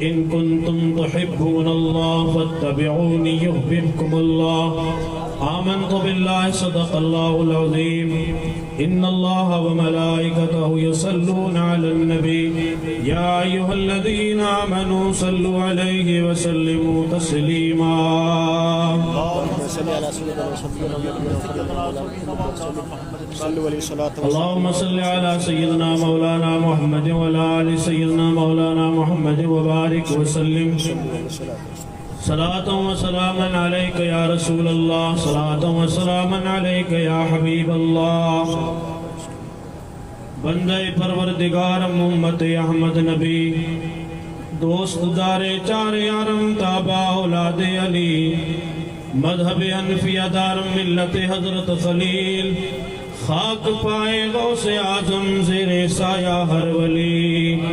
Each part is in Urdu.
إن كنتم تحبون الله فاتبعوني يحببكم الله آمنت بالله صدق الله العظيم إن الله وملائكته يصلون على النبي يا أيها الذين آمنوا صلوا عليه وسلموا تسليما اللهم صل على سيدنا مولانا محمد وعلى آل سيدنا مولانا محمد وبارك وسلم صلاة وسلاما عليك يا رسول الله صلاة وسلاما عليك يا حبيب الله بندے پروردگار امت احمد نبی دوست دار چار یارم تابع اولاد علی مذہب انفیہ دار ملت حضرت خلیل خاک پائے غوث اعظم زیر سایہ ہر ولی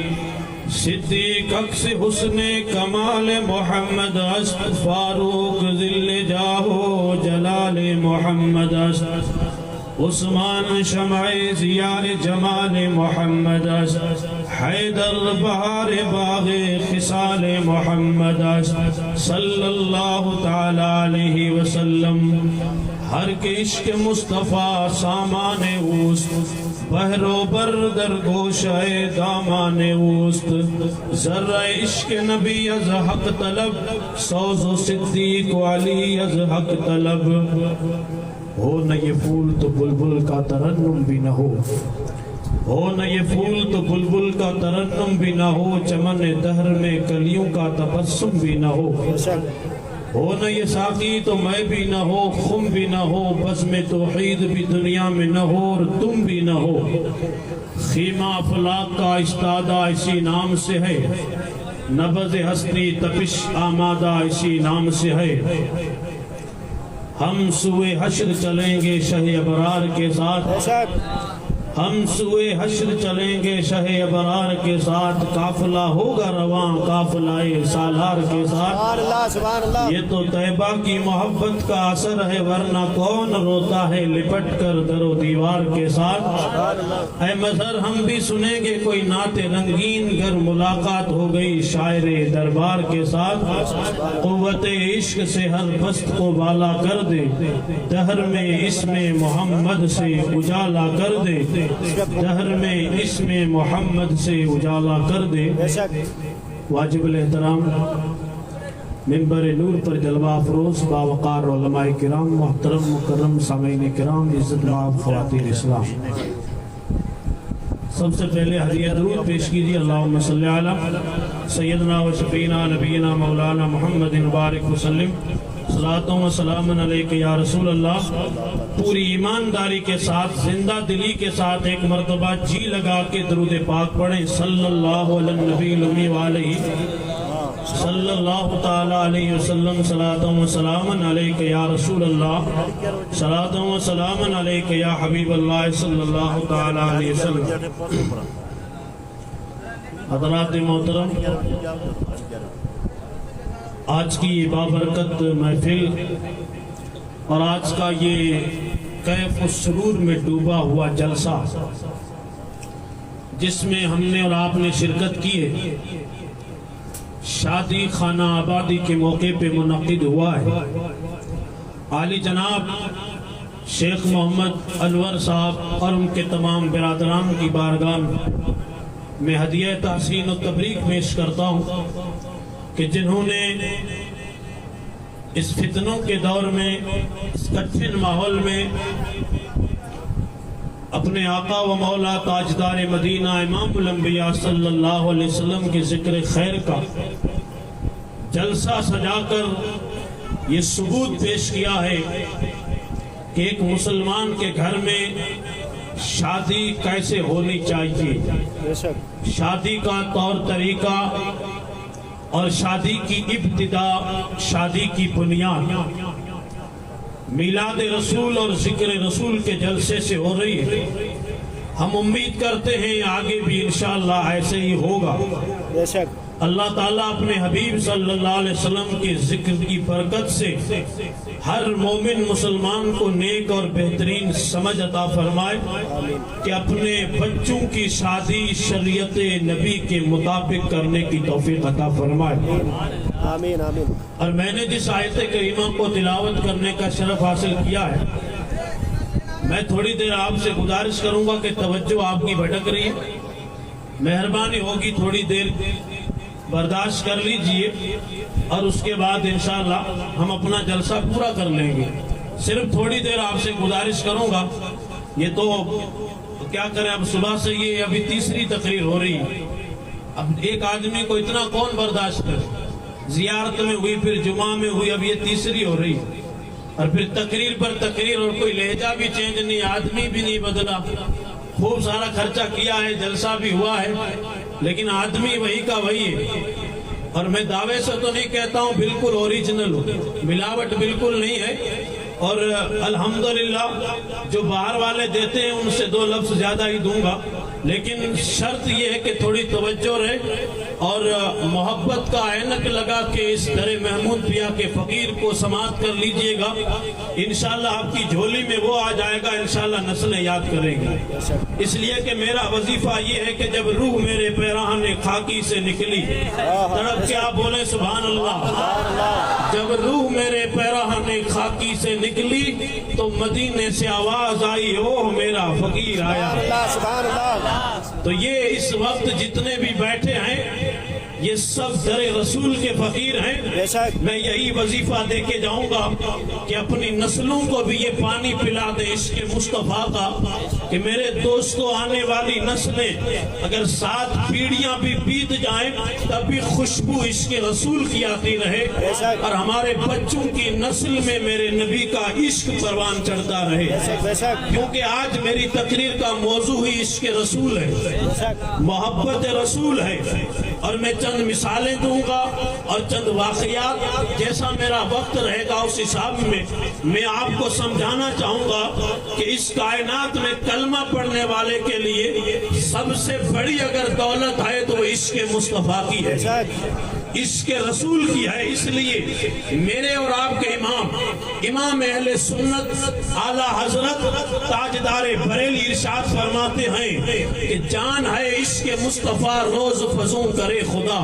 صدیق اکس حسن کمال محمد است فاروق ذل جاہو جلال محمد است عثمان شمع ضیاء جمال محمد است حیدر بہار باغ خصال محمد است صلی اللہ تعالی علیہ وسلم ہر کے عشق مصطفیٰ سامان اوست بحر و بر در گوشہ دامان اوست ذرہ عشق نبی از حق طلب سوز و صدیق و علی از حق طلب ہو نہ یہ پھول تو بلبل کا ترنم بھی نہ ہو نہ یہ پھول تو بلبل کا ترنم بھی نہ ہو چمن دہر میں کلیوں کا تبسم بھی نہ ہو نہ یہ ساقی تو میں بھی نہ ہو خم بھی نہ ہو بزم توحید بھی دنیا میں نہ ہو اور تم بھی نہ ہو خیمہ افلاق کا استادہ اسی نام سے ہے نبض ہستی تپش آمادہ اسی نام سے ہے ہم سوئے حشر چلیں گے شہ ابرار کے ساتھ ہم سوئے حشر چلیں گے شہ ابرار کے ساتھ قافلہ ہوگا رواں قافلہ سالار کے ساتھ یہ تو طیبہ کی محبت کا اثر ہے ورنہ کون روتا ہے لپٹ کر در و دیوار کے ساتھ اے مظہر ہم بھی سنیں گے کوئی نعت رنگین گر ملاقات ہو گئی شاعر دربار کے ساتھ قوت عشق سے ہر بست کو بالا کر دے دہر میں اسم محمد سے اجالا کر دے دہر میں اسم محمد سے اجالا کر دے واجب الاحترام منبر نور پر جلوہ افروز باوقار علماء کرام محترم مکرم سامعین کرام عزت مآب خواتین اسلام سب سے پہلے ہدیہ درود پیش کیجیے اللہم صلی علی سیدنا و شفینا نبینا مولانا محمد مبارک وسلم صلاۃ و سلام علیک یا رسول اللہ پوری ایمانداری کے ساتھ زندہ دلی کے ساتھ ایک مرتبہ جی لگا کے درود پاک پڑھیں صلی اللہ علی النبی الامی وآلہ صلی اللہ تعالی علیہ وسلم صلاۃ و سلام علیک یا رسول اللہ صلاۃ و سلام علیک یا حبیب اللہ صلی اللہ تعالی علیہ وسلم حضرات محترم آج کی یہ بابرکت محفل اور آج کا یہ کیف و سرور میں ڈوبا ہوا جلسہ جس میں ہم نے اور آپ نے شرکت کی ہے شادی خانہ آبادی کے موقع پہ منعقد ہوا ہے عالی جناب شیخ محمد انور صاحب اور ان کے تمام برادران کی بارگاہ میں ہدیہ تحسین و تبریک پیش کرتا ہوں کہ جنہوں نے اس فتنوں کے دور میں اس کٹھن ماحول میں اپنے آقا و مولا تاجدار مدینہ امام الانبیاء صلی اللہ علیہ وسلم کے ذکر خیر کا جلسہ سجا کر یہ ثبوت پیش کیا ہے کہ ایک مسلمان کے گھر میں شادی کیسے ہونی چاہیے شادی کا طور طریقہ اور شادی کی ابتدا شادی کی بنیاد میلاد رسول اور ذکر رسول کے جلسے سے ہو رہی ہے ہم امید کرتے ہیں آگے بھی انشاءاللہ ایسے ہی ہوگا اللہ تعالیٰ اپنے حبیب صلی اللہ علیہ وسلم کے ذکر کی برکت سے ہر مومن مسلمان کو نیک اور بہترین سمجھ عطا فرمائے کہ اپنے بچوں کی شادی شریعت نبی کے مطابق کرنے کی توفیق عطا فرمائے. آمین آمین. اور میں نے جس آیت کریمہ کو تلاوت کرنے کا شرف حاصل کیا ہے، میں تھوڑی دیر آپ سے گزارش کروں گا کہ توجہ آپ کی بھٹک رہی ہے، مہربانی ہوگی تھوڑی دیر برداشت کر لیجئے اور اس کے بعد انشاءاللہ ہم اپنا جلسہ پورا کر لیں گے. صرف تھوڑی دیر آپ سے گزارش کروں گا. یہ تو کیا کریں، اب صبح سے یہ ابھی تیسری تقریر ہو رہی ہے. اب ایک آدمی کو اتنا کون برداشت کرے؟ زیارت میں ہوئی، پھر جمعہ میں ہوئی، اب یہ تیسری ہو رہی ہے، اور پھر تقریر پر تقریر، اور کوئی لہجہ بھی چینج نہیں، آدمی بھی نہیں بدلا. خوب سارا خرچہ کیا ہے، جلسہ بھی ہوا ہے، لیکن آدمی وہی کا وہی ہے. اور میں دعوے سے تو نہیں کہتا ہوں بالکل اوریجنل ہو، ملاوٹ بالکل نہیں ہے. اور الحمدللہ جو باہر والے دیتے ہیں ان سے 2 لفظ زیادہ ہی دوں گا، لیکن شرط یہ ہے کہ تھوڑی توجہ رہے اور محبت کا عینک لگا کے اس در محمود پیا کے فقیر کو سماعت کر لیجئے گا. انشاءاللہ آپ کی جھولی میں وہ آ جائے گا، انشاءاللہ نسلیں یاد کریں گی. اس لیے کہ میرا وظیفہ یہ ہے کہ جب روح میرے پیراہن خاکی سے نکلی، تڑپ کے آپ بولیں سبحان اللہ. جب روح میرے پیراہن خاکی سے نکلی تو مدینے سے آواز آئی، اوہ میرا فقیر آیا. سبحان اللہ. تو یہ اس وقت جتنے بھی بیٹھے ہیں یہ سب در رسول کے فقیر ہیں. میں یہی وظیفہ دے کے جاؤں گا کہ اپنی نسلوں کو بھی یہ پانی پلا دیں عشق مصطفیٰ کا، کہ میرے دوستوں آنے والی نسلیں اگر 7 پیڑھیاں بھی بیت جائیں تب بھی خوشبو عشق رسول کی آتی رہے، اور ہمارے بچوں کی نسل میں میرے نبی کا عشق پروان چڑھتا رہے. کیونکہ آج میری تقریر کا موضوع ہی عشق رسول ہے، محبت رسول ہے. اور میں چند مثالیں دوں گا اور چند واقعات، جیسا میرا وقت رہے گا اس حساب میں آپ کو سمجھانا چاہوں گا کہ اس کائنات میں کلمہ پڑھنے والے کے لیے سب سے بڑی اگر دولت ہے تو وہ عشق مصطفیٰ کی ہے، عشق رسول کی ہے. اس لیے میرے اور آپ کے امام اہل سنت اعلیٰ حضرت تاجدار بریلی ارشاد فرماتے ہیں کہ جان ہے عشق مصطفیٰ روز فزوں کرے خدا.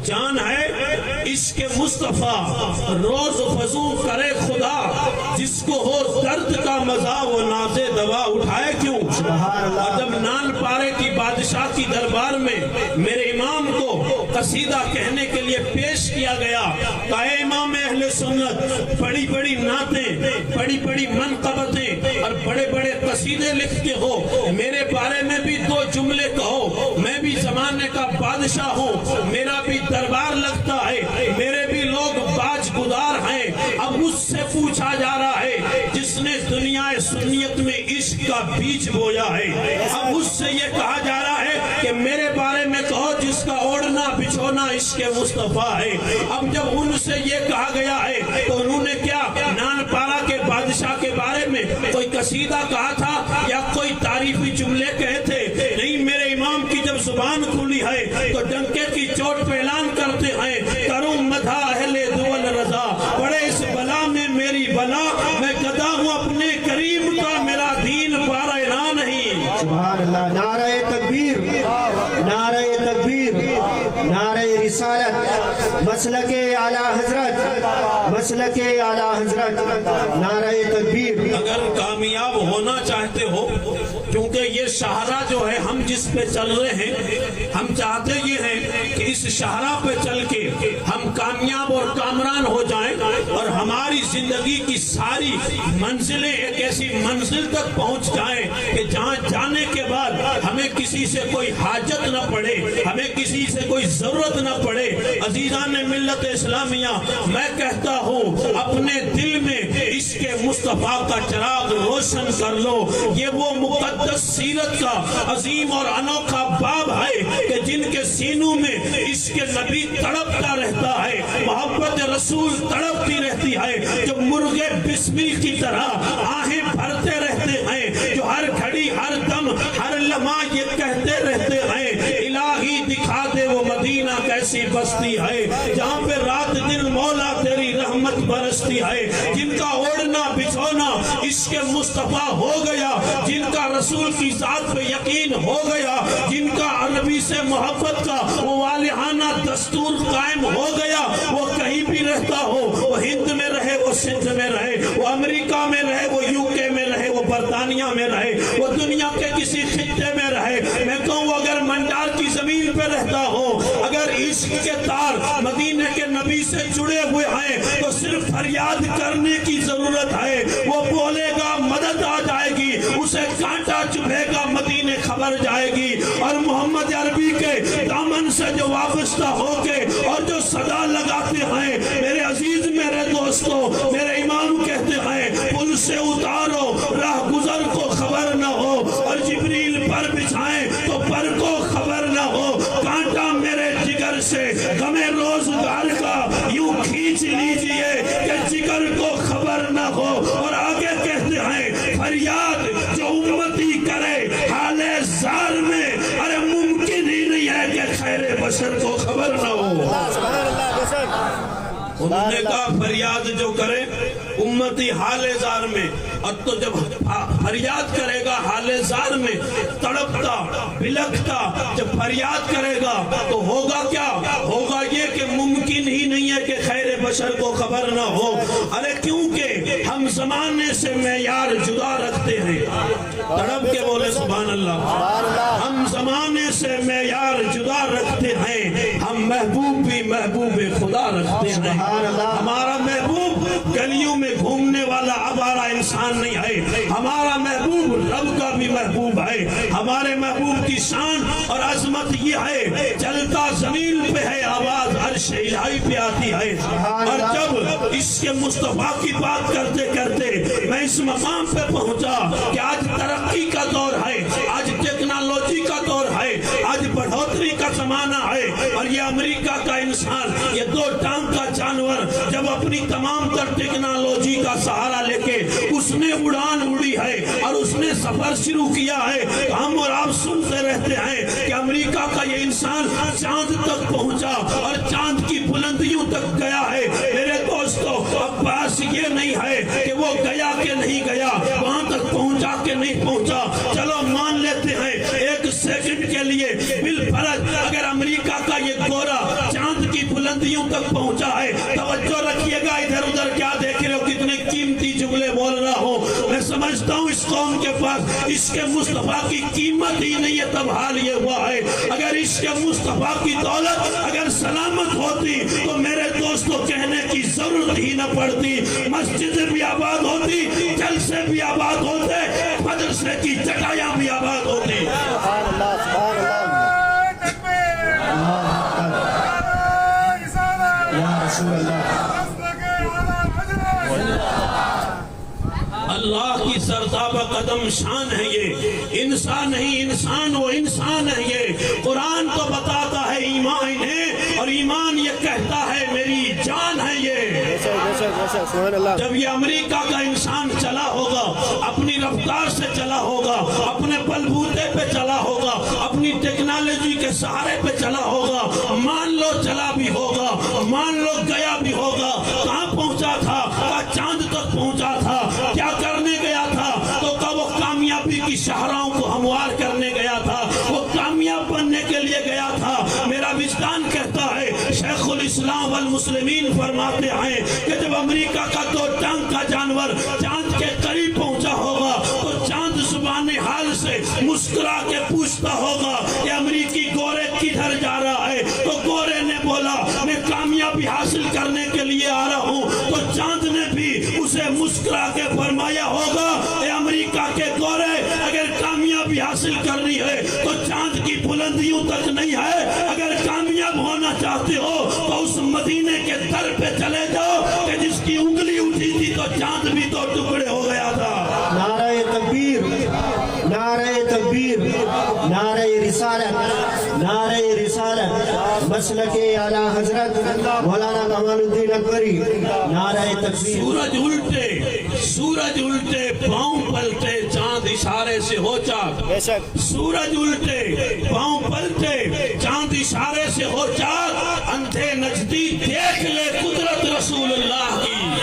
جان ہے عشق مصطفیٰ روز فزوں کرے خدا، جس کو ہو درد کا مزہ وہ ناز دوا اٹھائے کیوں. اور جب نان پارے کی بادشاہ کی دربار میں میرے امام کو قصیدہ کہنے کے لیے پیش کیا گیا، کہ اے امام اہل سنت، بڑی بڑی نعتیں، بڑی بڑی منقبتیں اور بڑے بڑے قصیدے لکھتے ہو، میرے بارے میں بھی 2 جملے کہو. میں بھی زمانے کا بادشاہ ہوں، میرا بھی دربار لگتا ہے، میرے بھی لوگ باج گزار ہیں. اب اس سے پوچھا جا رہا ہے جس نے دنیا سنیت میں عشق کا بیج بویا ہے، اب اس سے یہ کہا جا رہا ہے کہ میرے بارے میں کہو جس کا اوڑھنا بچھونا عشق مصطفیٰ ہے. اب جب ان سے یہ کہا گیا ہے تو انہوں نے کیا نان پارا کے بادشاہ کے بارے میں کوئی قصیدہ کہا تھا یا کوئی تعریفی جملے کہے تھے؟ نہیں، میرے امام کی جب زبان کھلی ہے تو ڈنکے کی چوٹ پہ اعلان کرتے ہیں، کروں مدح اہل دول رضا، پڑے اس بلا میں میری بلا، میں گدا ہوں اپنے کریم کا، میرا دین پارا اعلان نہیں. سبحان اللہ. نعرہ تکبیر، نعرہ تکبیر، نعرہ رسالت، مسلک اعلیٰ حضرت، مسلک اعلیٰ حضرت، نعرہ تکبیر. اگر کامیاب ہونا چاہتے ہو، کیونکہ یہ شاہراہ جو ہے ہم جس پہ چل رہے ہیں، ہم چاہتے یہ ہیں کہ اس شاہراہ پہ چل کے ہم کامیاب اور کامران ہو جائیں اور ہماری زندگی کی ساری منزلیں ایک ایسی منزل تک پہنچ جائیں کہ جہاں جانے کے بعد ہمیں کسی سے کوئی حاجت نہ پڑے، ہمیں کسی سے کوئی ضرورت نہ پڑے. عزیزان ملت اسلامیہ، میں کہتا ہوں اپنے دل میں عشق مصطفیٰ کا چراغ روشن کر لو. یہ وہ مقدس سیرت کا عظیم اور انوکھا باب ہے کہ جن کے سینوں میں عشق نبی تڑپتا رہتا ہے، محبت رسول تڑپتی رہتی ہے، جو مرغے بسمل کی طرح آہیں بھرتے رہتے ہیں، جو ہر گھڑی ہر دم ہر لمحہ یہ کہتے رہتے ہیں، الہی دکھا دے وہ مدینہ کیسا ایسی بستی ہے جہاں پہ رات دن مولا تیری رحمت برستی ہے، جن کا اوڑھنا بچھونا عشق مصطفیٰ ہو گیا، جن کا رسول کی ذات پہ یقین ہو گیا، جن کا عربی سے محبت کا وہ والہانہ دستور قائم ہو گیا، وہ کہیں بھی رہتا ہو، وہ ہند میں رہے، وہ سندھ میں رہے، وہ امریکہ میں رہے، وہ UK میں رہے، وہ برطانیہ میں رہے، وہ دنیا کے کسی خطے میں رہے، میں کہوں اگر منڈار کی زمین پہ رہتا ہو، اگر عشق کے تار مدینے کے نبی سے جڑے ہوئے ہیں تو صرف فریاد کرنے کی ضرورت ہے، وہ بولے گا مدد آ جائے گی، اسے کانٹا چبھے گا مدینے خبر جائے گی، اور محمد عربی کے دامن سے جو وابستہ ہو کے اور جو صدا لگاتے ہیں، میرے عزیز میرے دوستو، میرے امام کہتے ہیں پل سے اتارو راہ گزر کو خبر نہ ہو، اور جبریل پر بچھائیں تو پر کو خبر نہ ہو، کانٹا میرے جگر سے غم روزگار کا یوں کھینچ لیجئے کہ جگر کو خبر نہ ہو، اور آگے کہتے ہیں فریاد جو امتی کرے حال زار میں، ارے ممکن ہی نہیں ہے کہ خیر بشر کو خبر نہ ہو۔ انہوں نے کہا فریاد جو کرے امتی حال زار میں، اور تو جب فریاد کرے گا حال زار میں تڑپتا بلکتا، جب فریاد کرے گا تو ہوگا کیا؟ ہوگا یہ کہ ممکن ہی نہیں ہے کہ خیر بشر کو خبر نہ ہو، ارے کیونکہ ہم زمانے سے معیار جدا رکھتے ہیں، تڑپ کے بولے سبحان اللہ، ہم زمانے سے معیار جدا رکھتے ہیں، ہم محبوب بھی محبوب خدا رکھتے ہیں، ہمارا محبوب گلیوں میں گھومنے والا آوارہ انسان نہیں ہے، ہمارا محبوب رب کا بھی محبوب ہے، ہمارے محبوب کی شان اور عظمت یہ ہے چلتا زمین پہ ہے آواز عرش الہی پہ آتی ہے، اور جب اس کے مصطفیٰ کی بات کرتے کرتے میں اس مقام پہ پہنچا کہ آج ترقی کا دور ہے، آج ٹیکنالوجی کا دور ہے، آج بڑھوتری کا زمانہ ہے، اور یہ امریکہ کا انسان، یہ دو ٹانگ کا جانور جب اپنی تمام تر ٹیکنالوجی کا سہارا لے کے اس نے اڑان اڑی ہے اور اس نے سفر شروع کیا ہے، ہم اور آپ سنتے رہتے ہیں کہ امریکہ کا یہ انسان چاند تک پہنچا اور چاند کی بلندیوں تک گیا ہے۔ میرے دوستو اب بات یہ نہیں ہے کہ وہ گیا کہ نہیں گیا، وہاں تک پہنچا کہ نہیں پہنچا، چلو مان لیتے ہیں ایک سیکنڈ کے لیے بالفرض اگر امریکہ کا یہ گورا چاند کی بلندیوں تک پہنچا ہے، توجہ رکھیے گا، ادھر ادھر کیا دیکھ رہے ہو، کتنے قیمتی جملے بول رہا ہوں، میں سمجھتا ہوں اس قوم کے پاس اس کے مصطفیٰ کی قیمت ہی نہیں ہے، تب حال یہ ہوا ہے۔ اگر اس کے مصطفیٰ کی دولت اگر سلامت ہوتی تو میرے دوستوں کہنے کی ضرورت ہی نہ پڑتی، مسجدیں بھی آباد ہوتی، جلسے بھی آباد ہوتے، مدرسے کی چٹائیاں بھی آباد ہوتی۔ اللہ کی سرتابہ قدم شان ہے یہ، انسان نہیں انسان، وہ انسان ہے یہ۔ قرآن تو بتاتا ہے ایمان ہے، اور ایمان یہ کہتا ہے میری جان ہے یہ۔ جب یہ امریکہ کا انسان چلا ہوگا، اپنی رفتار سے چلا ہوگا، اپنے بل بوتے پہ چلا ہوگا، اپنی ٹیکنالوجی کے سہارے پہ چلا ہوگا، مان لو چلا بھی ہوگا، مان لو گیا بھی ہوگا، کہاں پہنچا تھا؟ چاند تک پہنچا تھا، کیا کرنے گیا تھا؟ تو کب وہ کامیابی کی شاہراہوں کو ہموار کرنے گیا تھا، وہ کامیاب بننے کے لیے گیا تھا۔ میرا وجدان کہتا ہے، شیخ الاسلام والمسلمین فرماتے ہیں کہ جب امریکہ کا دو ٹانگ کا جانور چاند کے قریب پہنچا ہوگا تو چاند زبان حال سے مسکرا کے پوچھتا ہوگا کہ امریکی گورے کدھر جا رہا ہے؟ تو گورے نے بولا میں کامیابی حاصل کرنے کے لیے آ رہا ہوں، تو چاند نے بھی اسے مسکرا کے فرمایا ہوگا اے امریکہ کے گورے، اگر کامیابی حاصل کرنی ہے تو چاند کی بلندیوں تک نہیں ہے، اگر کامیاب ہونا چاہتے ہو تو اس مدینے کے در پہ چلے جاؤ کہ جس کی انگلی اٹھی تھی تو چاند بھی تو ٹکڑے ہو گیا تھا۔ نعرہ تکبیر، نعرہ تکبیر، نعرہ رسالت، نعرہ رسالت، مسلک اعلی حضرت مولانا کمال الدین اکبری نعرہ تکبیر سورج الٹے پاؤں پلٹے چاند اشارے سے ہو چاک سورج الٹے پاؤں پلٹے چاند اشارے سے ہو چاک اندھے نجدی دیکھ لے قدرت رسول اللہ کی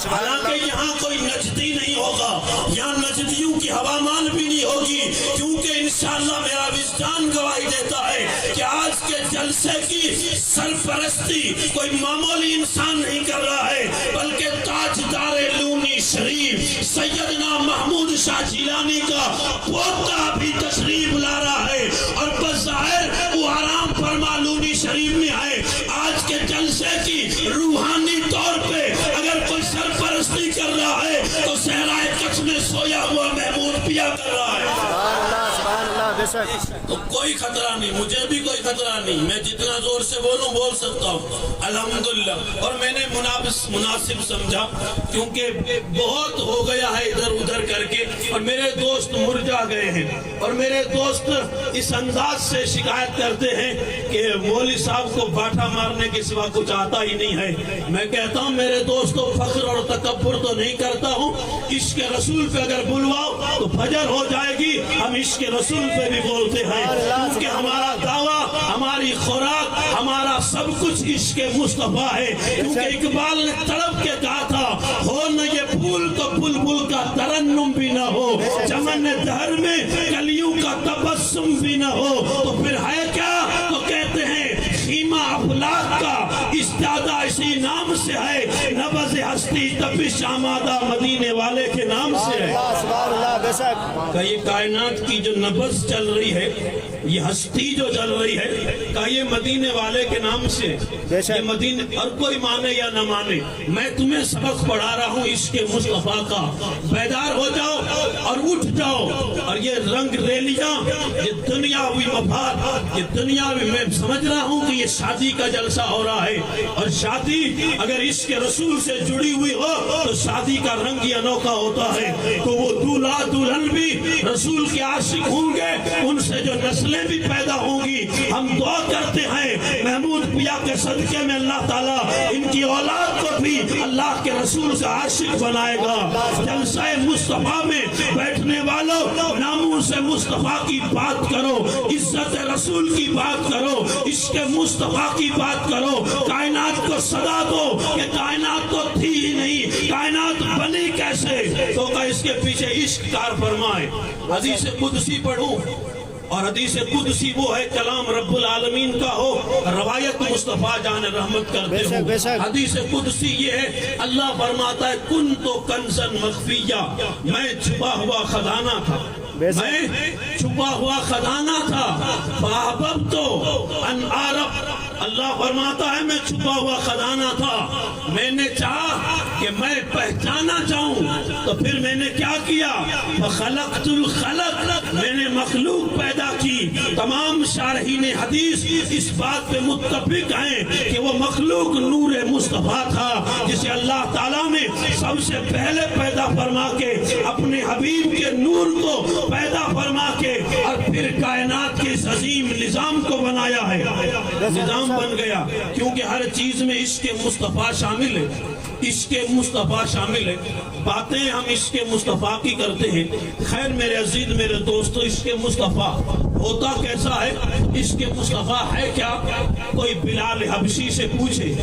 حالانکہ یہاں کوئی نجدی نہیں ہوگا یہاں نجدیوں کی ہوا مان بھی نہیں ہوگی کیونکہ انشاءاللہ میرا وجدان گواہی دیتا ہے کہ آج کے جلسے کی سرپرستی کوئی معمولی انسان نہیں کر رہا ہے بلکہ تاجدار لونی شریف سیدنا محمود شاہ جیلانی کا پوتا بھی تشریف لا رہا ہے اور بظاہر وہ آرام فرما لونی شریف میں آئے آج کے جلسے کی روحانی طور پہ اگر کوئی سرپرستی کر رہا ہے تو صحرائے کچھ میں سویا ہوا محمود پیا کر رہا ہے تو کوئی خطرہ نہیں مجھے بھی کوئی خطرہ نہیں میں جتنا زور سے بولوں بول سکتا ہوں الحمدللہ اور میں نے مناسب سمجھا کیونکہ بہت ہو گیا ہے ادھر ادھر کر کے اور میرے دوست مرجا گئے ہیں اور میرے دوست اس انداز سے شکایت کرتے ہیں کہ مولوی صاحب کو باٹھا مارنے کے سوا کچھ آتا ہی نہیں ہے میں کہتا ہوں میرے دوستوں فخر اور تکبر تو نہیں کرتا ہوں عشق رسول پہ اگر بلواؤ تو فجر ہو جائے گی ہم عشق رسول پہ بھی بولتے ہیں کیونکہ ہمارا دعویٰ ہماری خوراک ہمارا سب کچھ عشق مصطفیٰ ہے کیونکہ اقبال نے تڑپ کے کہا تھا ہو نہ یہ پھول تو بلبل کا ترنم بھی نہ ہو چمن دہر میں کلیوں کا تبسم بھی نہ ہو تو پھر ہے کیا تو کہتے ہیں خیمہ افلاک کا استادہ اسی نام سے ہے نبض ہستی تپش آمادہ مدینے والے کے نام سے ہے کہ یہ کائنات کی جو نبض چل رہی ہے یہ ہستی جو چل رہی ہے کہ یہ مدینے والے کے نام سے یہ مدینے اور کوئی مانے یا نہ مانے میں تمہیں سبق پڑھا رہا ہوں عشق مصطفیٰ کا بیدار ہو جاؤ اور اٹھ جاؤ اور یہ رنگ ریلیاں یہ دنیاوی مفاد یہ دنیاوی میں سمجھ رہا ہوں کہ یہ شادی کا جلسہ ہو رہا ہے اور شادی اگر عشق رسول سے جڑی ہوئی ہو تو شادی کا رنگ ہی انوکھا ہوتا ہے تو وہ دولہا دلہن بھی رسول کے عاشق ہوں گے ان سے جو نسلیں بھی پیدا ہوں گی ہم دعا کرتے ہیں محمود پیا کے صدقے میں اللہ تعالیٰ ان کی اولاد کو بھی اللہ کے رسول سے عاشق بنائے گا جلسہ مصطفیٰ میں بیٹھنے والوں ناموس مصطفیٰ کی بات کرو عزت رسول کی بات کرو عشق مصطفیٰ کی بات کرو کائنات کو صدا دو کہ کائنات تو تھی ہی نہیں کائنات بنی کیسے تو کہ اس کے پیچھے عشق کار فرمائے حدیث قدسی پڑھوں اور حدیث قدسی وہ ہے کلام رب العالمین کا ہو روایت مصطفیٰ جان رحمت کرتے ہو حدیث قدسی یہ ہے اللہ فرماتا ہے کن تو کنزن مخفیہ میں چھپا ہوا خزانہ تھا میں چھپا ہوا خزانہ تھا فاحبب تو ان عارف اللہ فرماتا ہے میں چھپا ہوا خزانہ تھا میں نے چاہا کہ میں پہچانا چاہوں تو پھر میں نے کیا کیا فخلقت الخلق میں نے مخلوق پیدا کی تمام شارحین حدیث اس بات پہ متفق ہیں کہ وہ مخلوق نور مصطفیٰ تھا جسے اللہ تعالیٰ نے سب سے پہلے پیدا فرما کے اپنے حبیب کے نور کو پیدا فرما کے اور پھر کائنات کے اس عظیم نظام کو بنایا ہے نظام بن گیا کیونکہ ہر چیز میں عشق مصطفیٰ شامل ہے عشق مصطفیٰ شامل ہے باتیں ہم عشق مصطفیٰ کی کرتے ہیں خیر میرے عزیز میرے دوستو عشق مصطفیٰ ہوتا کیسا ہے عشق مصطفیٰ ہے کیا کوئی بلال حبشی سے پوچھے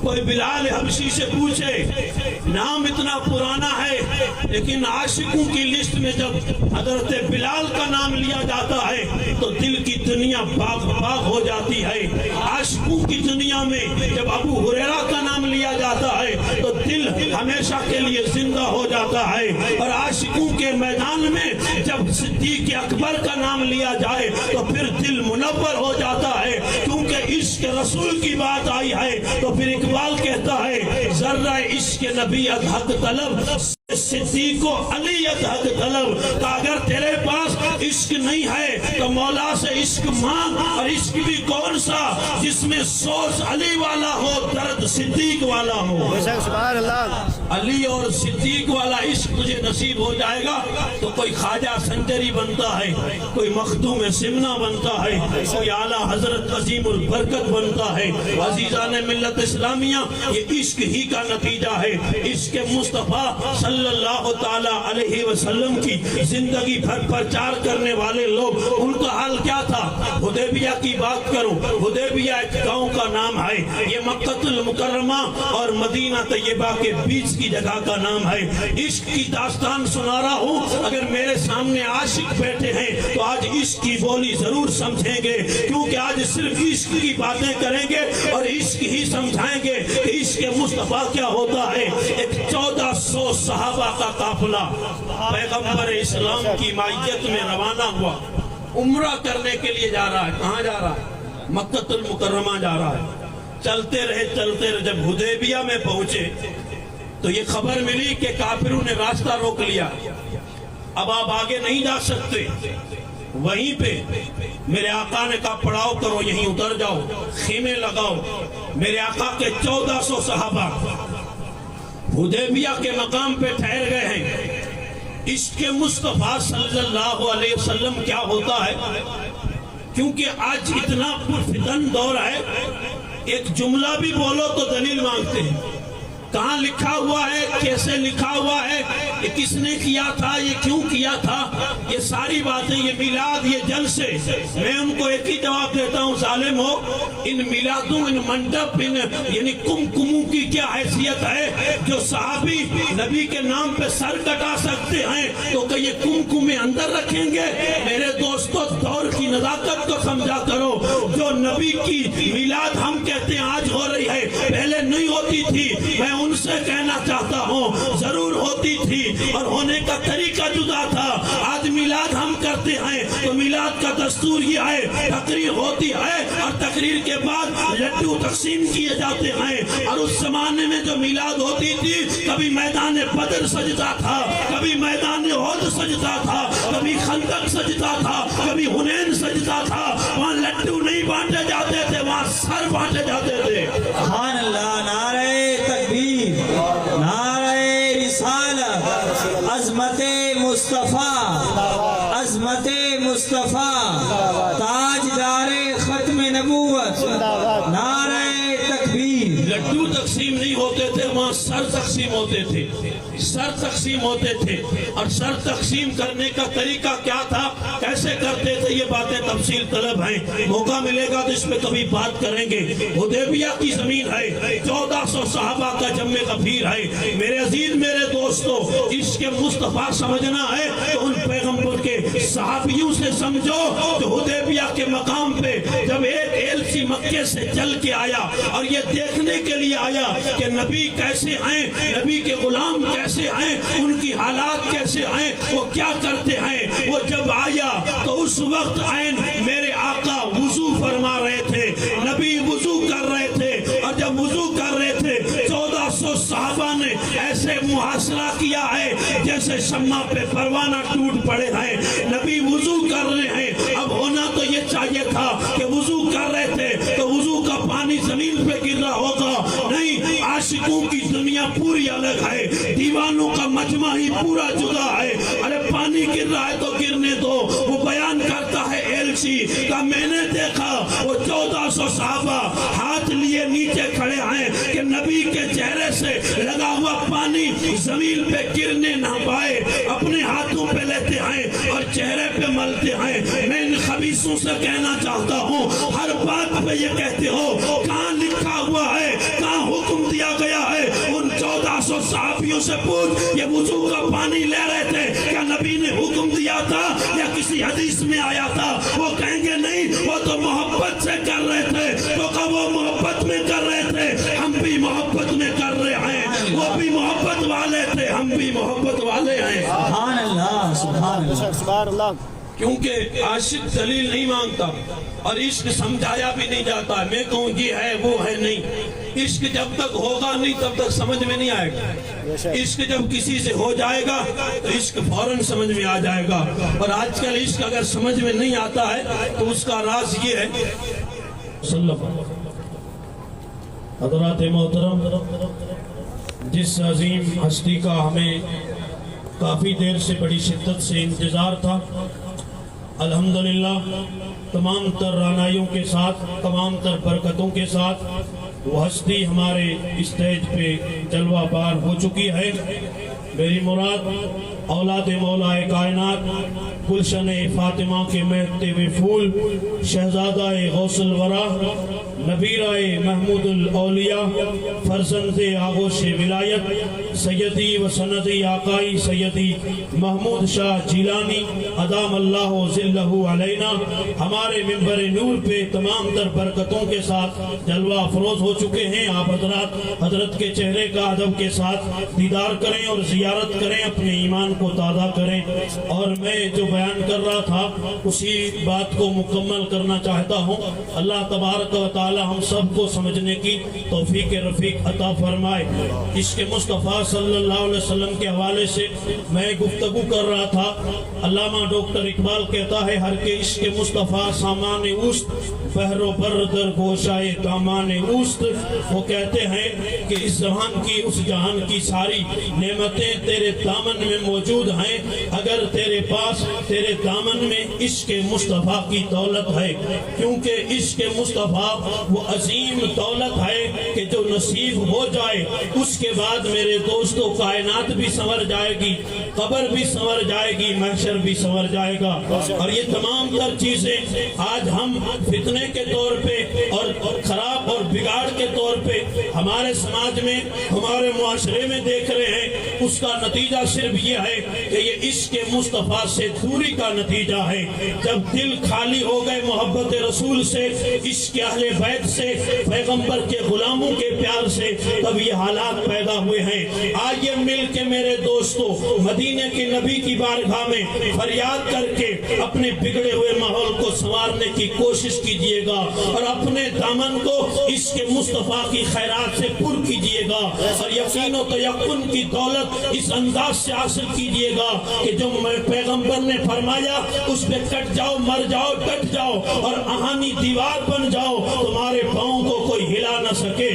کوئی بلال حبشی سے پوچھے نام اتنا پرانا ہے لیکن عاشقوں کی لسٹ میں جب حضرت بلال کا نام لیا جاتا ہے تو دل کی دنیا باغ باغ ہو جاتی ہے عاشقوں کی دنیا میں جب ابو ہریرہ کا نام لیا جاتا ہے تو دل ہمیشہ کے لیے زندہ ہو جاتا ہے اور عاشقوں کے میدان میں جب صدیق اکبر کا نام لیا جائے تو پھر دل منور ہو جاتا ہے کیونکہ عشق رسول کی بات آئی ہے تو پھر اقبال کہتا ہے ذرہ عشق نبی ادھک طلب صدیق و علیت حق طلب کہ اگر تیرے پاس عشق نہیں ہے تو مولا سے عشق مانگ، اور عشق بھی کون سا؟ جس میں سوز علی والا ہو، درد صدیق والا ہو۔ سبحان اللہ۔ علی اور صدیق والا عشق تجھے نصیب ہو جائے گا تو کوئی خواجہ سنجری بنتا ہے، کوئی مخدوم سمنا بنتا ہے، کوئی اعلیٰ حضرت عظیم البرکت بنتا ہے۔ عزیزان ملت اسلامیہ، یہ عشق ہی کا نتیجہ ہے۔ عشق مصطفیٰ صلی اللہ تعالی علیہ وسلم کی زندگی بھر پرچار کرنے والے لوگ، ان کا حال کیا تھا؟ حدیبیہ کی بات کروں، حدیبیہ ایک گاؤں کا نام ہے، یہ مکہ المکرمہ اور مدینہ طیبہ کے بیچ کی جگہ کا نام ہے۔ عشق کی داستان سنا رہا ہوں، اگر میرے سامنے عاشق بیٹھے ہیں تو آج عشق کی بولی ضرور سمجھیں گے، کیونکہ آج صرف عشق کی باتیں کریں گے اور عشق ہی سمجھائیں گے کہ عشق مصطفیٰ کیا ہوتا ہے۔ ایک 1400 صحابہ کا قافلہ پیغمبر اسلام کی معیت میں روانہ ہوا، عمرہ کرنے کے لیے جا رہا ہے۔ کہاں جا رہا ہے؟ مکہ المکرمہ جا رہا ہے۔ چلتے رہے، جب حدیبیہ میں پہنچے تو یہ خبر ملی کہ کافروں نے راستہ روک لیا، اب آپ آگے نہیں جا سکتے۔ وہیں پہ میرے آقا نے کہا پڑاؤ کرو، یہیں اتر جاؤ، خیمے لگاؤ۔ میرے آقا کے 1400 صحابہ حدیبیہ کے مقام پہ ٹھہر گئے ہیں۔ عشق مصطفیٰ صلی اللہ علیہ وسلم کیا ہوتا ہے؟ کیونکہ آج اتنا پرفتن دور ہے، ایک جملہ بھی بولو تو دلیل مانگتے ہیں۔ کہاں لکھا ہوا ہے، کیسے لکھا ہوا ہے، یہ کس نے کیا تھا، یہ کیوں کیا تھا، یہ ساری باتیں، یہ میلاد، یہ جلسے، میں ان کو ایک ہی جواب دیتا ہوں، ظالم ہو، ان میلادوں، ان منڈپ، ان یعنی کمکموں کی کیا حیثیت ہے؟ جو صحابی نبی کے نام پہ سر کٹا سکتے ہیں تو کہ یہ کمکمیں اندر رکھیں گے؟ میرے دوستو، دور کی نزاکت کو سمجھا کرو۔ جو نبی کی میلاد ہم کہتے ہیں آج ہو رہی ہے، پہلے نہیں ہوتی تھی۔ میں ان سے کہنا چاہتا ہوں ضرور ہوتی تھی اور ہونے کا طریقہ جدا تھا۔ آج میلاد ہم کرتے ہیں تو میلاد کا دستور یہ ہے، تقریر ہوتی ہے اور تقریر کے بعد لڈو تقسیم کیے جاتے ہیں۔ اور اس زمانے میں جو میلاد ہوتی تھی، کبھی میدان بدر سجدہ تھا، کبھی میدان احد سجدہ تھا، کبھی خندق سجدہ تھا، کبھی حنین سجدہ تھا۔ وہاں لڈو نہیں بانٹے جاتے تھے، وہاں سر بانٹے جاتے تھے۔ سبحان اللہ، نعرہ تکبیر، نعرہ رسالت، عظمت مصطفیٰ، عظمت مصطفیٰ، تاجدار ختم نبوت، نعرہ تکبیر۔ لڈو تقسیم نہیں ہوتے تھے، وہاں سر تقسیم ہوتے تھے، سر تقسیم ہوتے تھے۔ اور سر تقسیم کرنے کا طریقہ کیا تھا، کیسے کرتے تھے، یہ باتیں تفصیل طلب ہیں، موقع ملے گا تو اس پہ کبھی بات کریں گے۔ حدیبیہ کی زمین ہے، 1400 صحابہ کا جمع غفیر ہے۔ میرے عزیز، میرے دوستو، عشق مصطفیٰ سمجھنا ہے تو ان پیغمبر کے صحابیوں سے سمجھو جو حدیبیہ کے مقام پہ جب ایک ایلچی مکے سے چل کے آیا اور یہ دیکھنے کے لیے آیا کہ نبی کیسے ہیں، نبی کے غلام کیسے ہیں، ان کی حالات کیسے ہیں، وہ کیا کرتے ہیں۔ وہ جب آیا تو اس وقت عین میرے آقا وضو فرما رہے تھے، نبی وضو کر رہے تھے، اور جب وضو کر رہے تھے 1400 صحابہ نے ایسے محاصرہ کیا ہے جیسے شمع پہ پروانہ ٹوٹ پڑے ہیں۔ نبی وضو کر رہے ہیں، اب ہونا تو یہ چاہیے تھا کہ وضو کر رہے تھے تو وضو کا پانی زمین پہ گر رہا ہوگا، نہیں، عاشقوں کی دنیا پوری الگ ہے، دیوانوں کا مجمع ہی پورا جدا ہے۔ ارے پانی گر رہا ہے تو گرنے دو۔ وہ بیان کرتا ہے ایلچی کا، میں نے دیکھا وہ 1400 صحابہ ہاتھ لیے نیچے کھڑے ہیں کہ نبی کے چہرے سے لگا ہوا پانی زمین پہ گرنے نہ پائے، اپنے ہاتھوں پہ لیتے ہیں اور چہرے پہ ملتے ہیں۔ میں ان خبیثوں سے کہنا چاہتا ہوں، ہر بات پہ یہ کہتے ہو، کہاں لکھا ہوا ہے، کہاں حکم دیا گیا ہے؟ ان 1400 صحابیوں سے پوچھ، یہ وضو کا پانی لے رہے تھے، کیا نبی نے حکم دیا تھا یا کسی حدیث میں آیا تھا؟ وہ کہیں گے نہیں، وہ تو محبت سے کر رہے تھے۔ تو کہ وہ محبت میں کر رہے تھے، ہم بھی محبت میں کر رہے ہیں، وہ بھی محبت والے تھے، ہم بھی محبت والے ہیں۔ سبحان اللہ، سبحان اللہ۔ سبحان اللہ۔ کیونکہ عاشق دلیل نہیں مانگتا اور عشق سمجھایا بھی نہیں جاتا ہے، میں کہوں یہ ہے وہ ہے نہیں۔ عشق جب تک ہوگا نہیں تب تک سمجھ میں نہیں آئے گا، عشق جب کسی سے ہو جائے گا تو عشق فوراً سمجھ میں آ جائے گا۔ اور آج کل عشق اگر سمجھ میں نہیں آتا ہے تو اس کا راز یہ ہے۔ حضرات محترم، جس عظیم ہستی کا ہمیں کافی دیر سے بڑی شدت سے انتظار تھا، الحمدللہ تمام تر رعنائیوں کے ساتھ، تمام تر برکتوں کے ساتھ وہ ہستی ہمارے اسٹیج پہ جلوہ بار ہو چکی ہے۔ میری مراد اولاد مولا کائنات، گلشن فاطمہ کے مہکتے ہوئے پھول، شہزادہ غوث الورا، نبیرہ محمود الاولیاء، فرزند آغوش ولایت، سیدی و سندی آقائی سیدی محمود شاہ جیلانی ادام اللہ ظلہ علینا، ہمارے ممبر نور پہ تمام تر برکتوں کے ساتھ جلوہ افروز ہو چکے ہیں۔ آپ حضرت کے چہرے کا ادب کے ساتھ دیدار کریں اور زیارت کریں، اپنے ایمان کو تازہ کریں۔ اور میں جو بیان کر رہا تھا اسی بات کو مکمل کرنا چاہتا ہوں۔ اللہ تبارک و تعالی ہم سب کو سمجھنے کی توفیق رفیق عطا فرمائے۔ عشق مصطفیٰ صلی اللہ علیہ وسلم کے حوالے سے میں گفتگو کر رہا تھا۔ علامہ ڈاکٹر اقبال کہتا ہے، ہر کے عشق مصطفیٰ سامان اوست، بحر و بر در گوشائے دامان اوست۔ وہ کہتے ہیں کہ اس جہان کی، اس جہان کی ساری نعمتیں تیرے دامن میں موجود ہیں، اگر تیرے پاس تیرے دامن میں عشق مصطفیٰ کی دولت ہے، کیونکہ عشق مصطفیٰ وہ عظیم دولت ہے کہ جو نصیب ہو جائے اس کے بعد میرے دوستو کائنات بھی سنور جائے گی، قبر بھی سنور جائے گی، محشر بھی سنور جائے گا۔ اور یہ تمام تر چیزیں آج ہم فتنے کے طور پہ اور خراب اور بگاڑ کے طور پہ ہمارے سماج میں، ہمارے معاشرے میں دیکھ رہے ہیں، اس کا نتیجہ صرف یہ ہے کہ یہ عشق مصطفیٰ سے دوری کا نتیجہ ہے۔ جب دل خالی ہو گئے محبت رسول سے، عشق اہل بیت سے، پیغمبر کے غلاموں کے پیار سے، تب یہ حالات پیدا ہوئے ہیں۔ آئیے مل کے میرے دوستو مدینے کے نبی کی بارگاہ میں فریاد کر کے اپنے بگڑے ہوئے ماحول کو سنوارنے کی کوشش کیجئے گا اور اپنے دامن کو عشق مصطفیٰ کی خیرات سے پر کیجئے گا، اور یقین و تیقن کی دولت اس انداز سے حاصل کیجئے گا کہ جو پیغمبر نے فرمایا اس پہ کٹ جاؤ، مر جاؤ، ڈٹ جاؤ اور آہنی دیوار بن جاؤ، تمہارے پاؤں کو کوئی ہلا نہ سکے۔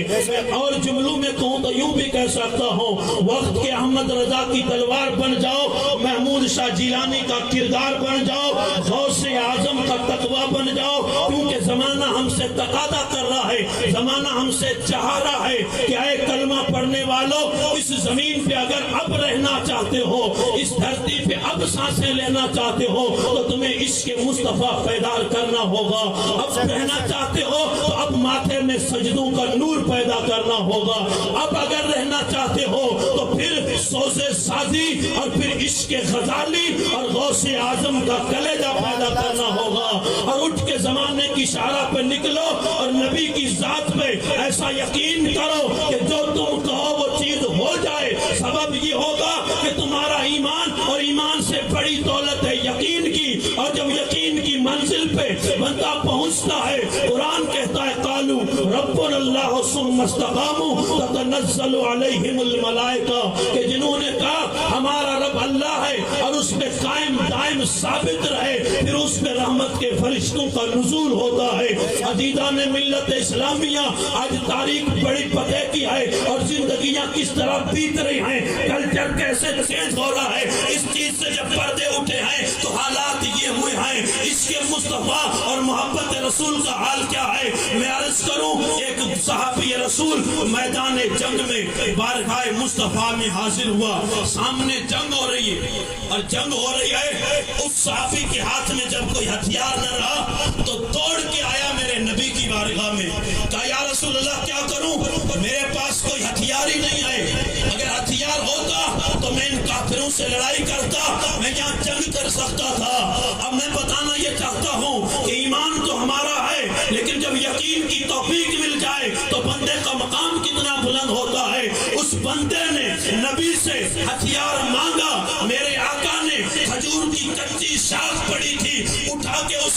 اور جملوں میں کہوں تو یوں بھی کہہ سکتا ہوں، وقت کے احمد رضا کی تلوار بن جاؤ، محمود شاہ جیلانی کا کردار بن جاؤ، غوث اعظم کا تقوی بن جاؤ، کیونکہ زمانہ ہم سے تقاضا کر رہا ہے، زمانہ ہم سے چاہ رہا ہے کہ اے کلمہ پڑھنے والوں، اس زمین پہ اگر اب رہنا چاہتے ہو، اس دھرتی پہ اب سانسیں لینا چاہتے ہو تو تمہیں عشق مصطفیٰ پیدار کرنا ہوگا۔ اب رہنا چاہتے ہو تو اب ماتھے میں سجدوں کا نور پیدا کرنا ہوگا۔ اب اگر رہنا چاہتے ہو تو پھر سوز سازی اور پھر عشق غزالی اور غوث اعظم کا کلیجہ پیدا کرنا ہوگا۔ اور اٹھ کے زمانے کی شارع پہ نکلو اور نبی کی ذات پہ ایسا یقین کرو کہ جو تم کہو وہ چیز ہو جائے۔ سبب یہ ہوگا کہ تمہارا ایمان، اور ایمان سے بڑی دولت ہے یقین کی، اور جب یقین کی منزل پہ بندہ پہنچتا ہے، قرآن کہتا ہے قالوا ربنا اللہ ثم استقاموا تتنزل علیہم الملائکہ، کہ جنہوں نے کہا ہمارا رب اللہ ہے اور اس پہ قائم دائم ثابت رہے، پھر اس پہ رحمت کے فرشتوں کا نزول ہوتا ہے۔ عزیزان ملت اسلامیہ، آج تاریخ بڑی پتہ کی ہے اور زندگیاں کس طرح بیت رہی ہیں، کلچر کیسے چینج ہو رہا ہے، اس چیز سے جب پردے اٹھے ہیں تو حالات یہ ہوئے ہیں۔ عشق مصطفیٰ اور محبت رسول کا حال کیا ہے؟ میں عرض کروں، ایک صحابی رسول میدان جنگ میں بارگاہ مصطفیٰ میں حاضر ہوا، سامنے جنگ ہو رہی ہے اور جنگ ہو رہی ہے، اس صحابی کے ہاتھ میں جب کوئی ہتھیار نہ رہا تو دوڑ کے آیا میرے نبی کی بارگاہ میں، کہا یا رسول اللہ کیا کروں، میرے پاس کوئی ہتھیار ہی نہیں ہے، اگر ہتھیار ہوتا تو میں ان کافروں سے لڑائی کرتا، میں یہاں جنگ کر سکتا تھا۔ اب میں بتانا یہ چاہتا ہوں کہ ایمان تو ہمارا ہے، لیکن جب یقین کی توفیق مل جائے تو بندے کا مقام کتنا بلند ہوتا ہے۔ اس بندے نے نبی سے ہتھیار مانگا، میرے آقا نے کھجور کی کچی شاخ پڑی تھی،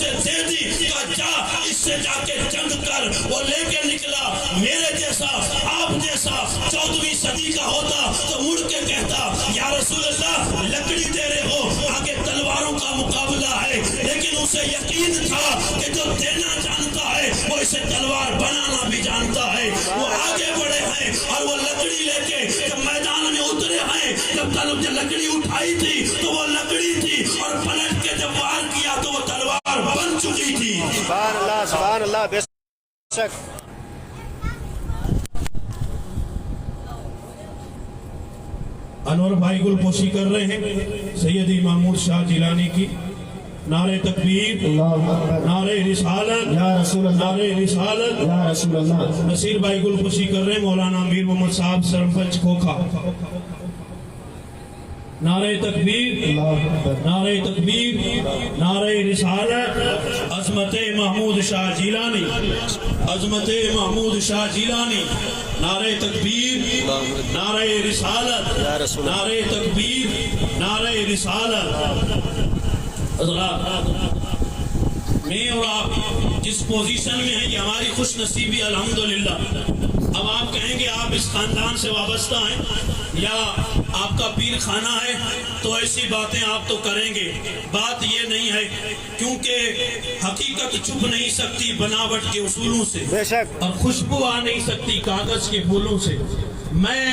اسے دے دی، کہا جا اس سے جا کے جنگ کر۔ وہ لے کے نکلا، میرے جیسا آپ جیسا 14ویں صدی کا ہوتا تو مڑ کے کہتا یا رسول اللہ لکڑی دے رہے ہو، آگے تلواروں کا مقابلہ ہے، لیکن اسے یقین تھا کہ جو دینا جانتا ہے وہ اسے تلوار بنانا بھی جانتا ہے۔ وہ آگے بڑھے ہیں اور وہ لکڑی لے کے جب میدان میں اترے ہیں، جب لکڑی اٹھائی تھی تو وہ لکڑی تھی، اور پلٹ کے جب وار کیا تو وہ تلوار بن چکی تھی۔ سبحان اللہ بے شک۔ انور بھائی گل پوشی کر رہے ہیں سیدی محمود شاہ جیلانی کی۔ نعرہ تکبیر، نعرہ رسالت، یا رسول اللہ، نعرہ رسالت، یا رسول اللہ۔ نصیر بھائی گل پوشی کر رہے ہیں مولانا امیر محمد صاحب سرپنچ کھوکھا۔ نعرہ تکبیر، نعرہ تکبیر، نعرہ رسالت، عظمت محمود شاہ جیلانی، عظمت محمود شاہ جیلانی۔ نعرہ تکبیر، نعرہ رسالت، نعرہ تکبیر، نعرہ رسالت۔ حضرات، میں اور آپ جس پوزیشن میں ہیں یہ ہماری خوش نصیبی الحمدللہ۔ اب آپ کہیں گے آپ اس خاندان سے وابستہ ہیں یا آپ کا پیر خانہ ہے تو ایسی باتیں آپ تو کریں گے، بات یہ نہیں ہے، کیونکہ حقیقت چھپ نہیں سکتی بناوٹ کے اصولوں سے، بے شک، اور خوشبو آ نہیں سکتی کاغذ کے پھولوں سے۔ میں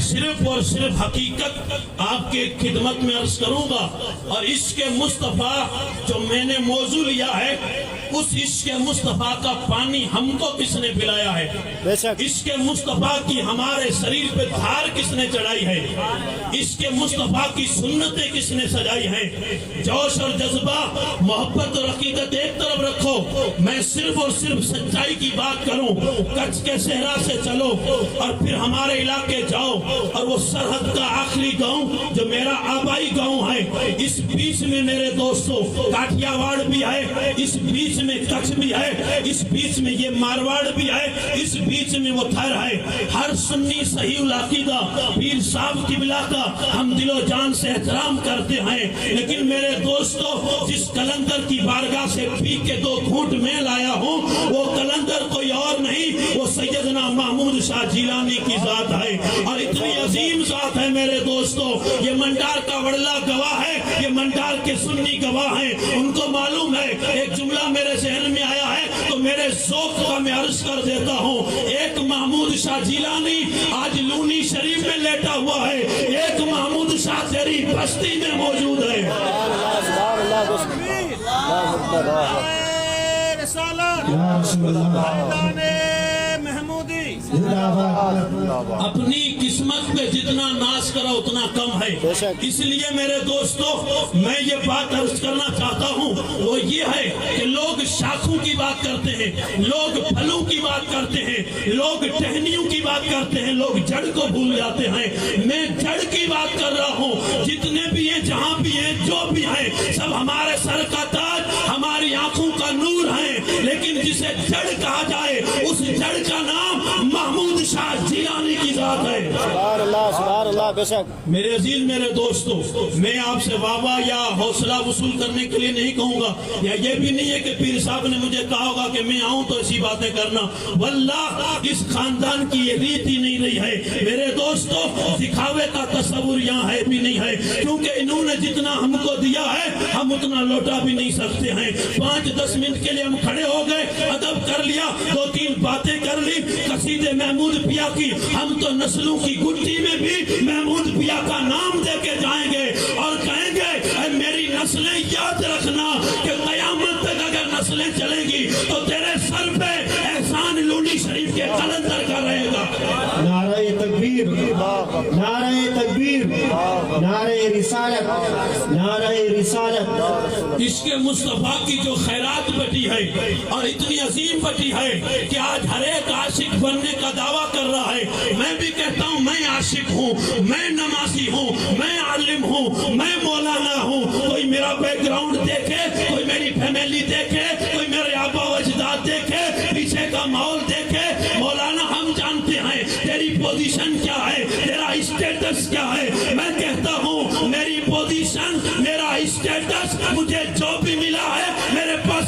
صرف اور صرف حقیقت آپ کے خدمت میں عرض کروں گا، اور عشق مصطفیٰ جو میں نے موضوع لیا ہے، اس عشق مصطفیٰ کا پانی ہم کو کس نے پلایا ہے؟ بے شک، عشق مصطفیٰ کی ہمارے شریر پہ دھار کس نے چڑھائی ہے؟ عشق مصطفیٰ کی سنتیں کس نے سجائی ہیں؟ جوش اور جذبہ، محبت اور عقیدت ایک طرف رکھو، میں صرف اور صرف سچائی کی بات کروں۔ کچھ کے صحرا سے چلو اور پھر ہمارے علاقے جاؤ، اور وہ سرحد کا آخری گاؤں جو میرا آبائی گاؤں ہے، اس بیچ میں میرے دوستوں کاٹیا واڑ بھی ہے، اس بیچ میں کچھ بھی ہے، اس بیچ میں یہ مارواڑ بھی ہے، اس بیچ میں وہ تھر ہے۔ ہر سنی صحیح العقیدہ پیر صاحب قبلہ کا ہم دل و جان سے احترام کرتے ہیں، لیکن میرے دوستوں جس کلندر کی بارگاہ سے پی کے 2 گھونٹ میں لایا ہوں وہ کلندر کوئی اور نہیں، وہ سیدنا محمود شاہ جیلانی کی ذات ہے، اور اتنی عظیم ذات ہے میرے دوستوں۔ یہ منڈار کا وڑلا گواہ ہے، یہ منڈار کے سنی گواہ ہیں، ان کو معلوم ہے۔ ایک جملہ میرے ذہن میں آیا ہے تو میرے ذوق کا میں عرض کر دیتا ہوں۔ ایک محمود شاہ جیلانی آج لونی شریف میں لیٹا ہوا ہے، ایک محمود شاہ تیری بستی میں موجود ہے۔ یا رسول اللہ، اپنی قسمت پہ جتنا ناز کرو اتنا کم ہے، اس لیے میرے دوستو میں یہ بات عرض کرنا چاہتا ہوں، وہ یہ ہے کہ لوگ شاخوں کی بات کرتے ہیں، لوگ پھلوں کی بات کرتے ہیں، لوگ ٹہنیوں کی بات کرتے ہیں، لوگ جڑ کو بھول جاتے ہیں۔ میں جڑ کی بات کر رہا ہوں، جتنے بھی ہیں، جہاں بھی ہیں، جو بھی ہیں، سب ہمارے سر کا تاج، ہماری آنکھوں کا نور ہے، لیکن جسے جڑ کہا جائے اس جڑ کا نام محمود شاہ جیلانی کی ذات ہے۔ سبحان اللہ، سبحان اللہ، بے شک۔ میرے عزیز میرے دوستو، میں آپ سے واہ یا حوصلہ وصول کرنے کے لیے نہیں کہوں گا، یا یہ بھی نہیں ہے کہ پیر صاحب نے مجھے کہا ہوگا کہ میں آؤں تو ایسی باتیں کرنا، واللہ اس خاندان کی یہ ریت ہی نہیں رہی ہے میرے دوستو۔ دکھاوے کا تصور یہاں ہے بھی نہیں ہے، کیونکہ انہوں نے جتنا ہم کو دیا ہے ہم اتنا لوٹا بھی نہیں سکتے ہیں۔ 5-10 منٹ کے لیے ہم کھڑے ہو گئے، ادب کر لیا، 2-3 باتیں کر لی، قصیدے محمود پیا کی، ہم تو نسلوں کی گٹی میں بھی محمود پیا کا نام دے کے جائیں گے اور کہیں گے اے میری نسلیں یاد رکھنا کہ قیامت تک اگر نسلیں چلیں گی تو تیرے سر پہ احسان لونی شریف کے قلندر کا رہے گا۔ نعرہ تکبیر، نعرہ تکبیر، نعرہ رسالت، نعرہ رسالت۔ عشق مصطفیٰ کی جو خیرات بٹی ہے اور اتنی عظیم بٹی ہے کہ آج ہر ایک عاشق بننے کا دعویٰ کر رہا ہے۔ میں بھی کہتا ہوں میں عاشق ہوں، میں نمازی ہوں، میں عالم ہوں، میں مولانا ہوں۔ کوئی میرا بیک گراؤنڈ دیکھے، کوئی میری فیملی دیکھے، کوئی میرے آبا و اجداد دیکھے، پیچھے کا ماحول دیکھے، مولانا ہم جانتے ہیں تیری پوزیشن کیا ہے، تیرا اسٹیٹس کیا ہے۔ میں کہتا ہوں میری پوزیشن، میرا اسٹیٹس، مجھے جو بھی ملا ہے میرے پاس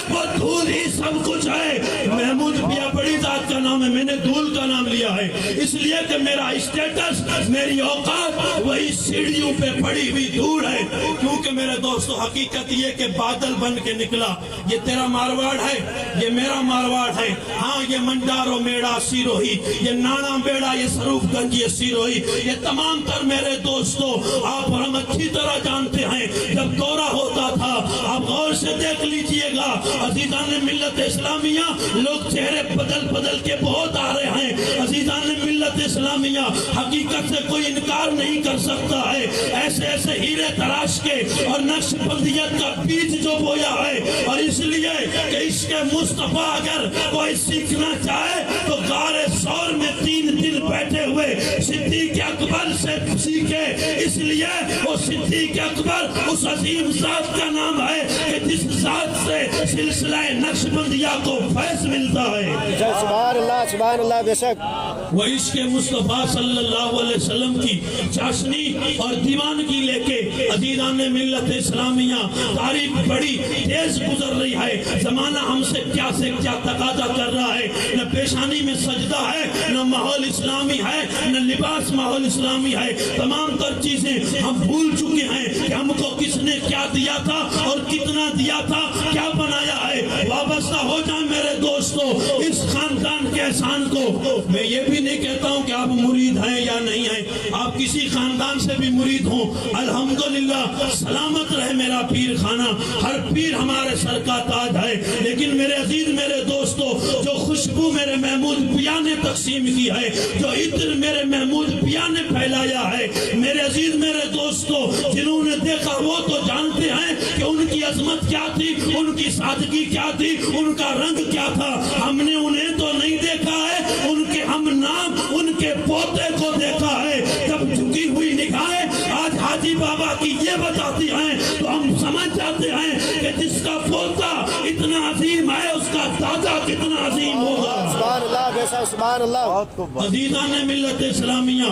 وہ دھول ہی سب کچھ ہے۔ محمود پیا بڑی ذات کا نام ہے، میں نے دھول کا نام لیا ہے اس لیے کہ میرا اسٹیٹس، میری اوقات وہی سیڑھیوں پہ پڑی ہوئی دھول ہے۔ کیونکہ میرے دوستو حقیقت یہ کہ بادل بن کے نکلا، یہ تیرا مارواڑ ہے، یہ میرا مارواڑ ہے، ہاں یہ منڈارو میڑا سیروہی، یہ نانا بیڑا، یہ سروف گنج، یہ سیروہی، یہ تمام تر میرے دوستو آپ ہم اچھی طرح جانتے ہیں جب دورہ ہوتا تھا۔ آپ غور سے دیکھ لیجئے گا عزیزان ملت اسلامیہ، لوگ چہرے بدل بدل کے بہت آ رہے ہیں۔ عزیزان ملت اسلامیہ، حقیقت سے کوئی انکار نہیں کر سکتا ہے، ایسے ایسے ہیرے تراش کے اور نقش بندیت کا بیج جو بویا ہے۔ اور اس لیے کہ عشق مصطفیٰ اگر کوئی سیکھنا چاہے تو غار ثور میں 3 دن بیٹھے ہوئے صدیق اکبر سے سیکھے۔ اس لیے وہ صدیق اکبر اس عظیم ذات کا نام ہے کہ جس ذات سے سلسلہ نقش بندیہ کو فیض ملتا ہے۔ سبحان اللہ بے شک۔ وہ عشق مصطفیٰ صلی اللہ علیہ وسلم کی چاشنی اور دیوانگی لے کے عزیزان ملت اسلامیہ، تاریخ بڑی تیز گزر رہی ہے، زمانہ ہم سے کیا تقاضا کر رہا ہے، نہ پیشانی میں سجدہ ہے، نہ ماحول اسلامی ہے، نہ لباس ماحول اسلامی ہے، تمام تر چیزیں ہم بھول چکے ہیں کہ ہم کو کس نے کیا دیا تھا اور کتنا دیا تھا، کیا بنایا ہے۔ وابستہ ہو جائیں میرے دوستو اس خاندان کے احسان کو۔ میں یہ بھی نہیں کہتا ہوں کہ آپ مرید ہیں یا نہیں ہیں، آپ کسی خاندان سے بھی مرید ہوں، الحمدللہ سلامت رہے میرا پیر خانہ، ہر پیر ہمارے سر کا تاج ہے۔ لیکن میرے عزیز میرے دوستو، جو خوشبو میرے محمود پیا نے تقسیم کی ہے، جو عطر میرے محمود پیا نے پھیلایا ہے، میرے عزیز میرے دوستو، جنہوں نے دیکھا وہ تو جانتے ہیں کہ ان کی عظمت کیا تھی، ان کی سادگی کیا تھی، ان کا رنگ کیا تھا۔ ہم نے انہیں تو نہیں دیکھا ہے، ان کے ہم نام ان کے پوتے کو دیکھا ہے۔ جب جھکی ہوئی نگاہیں آج حاجی بابا کی یہ بتاتی ہیں تو ہم سمجھ جاتے ہیں کہ جس کا پوتا اتنا عظیم ہے اس کا دادا کتنا عظیم ہوگا۔ سبحان اللہ بے شک، سبحان اللہ۔ عزیزان ملت اسلامیہ،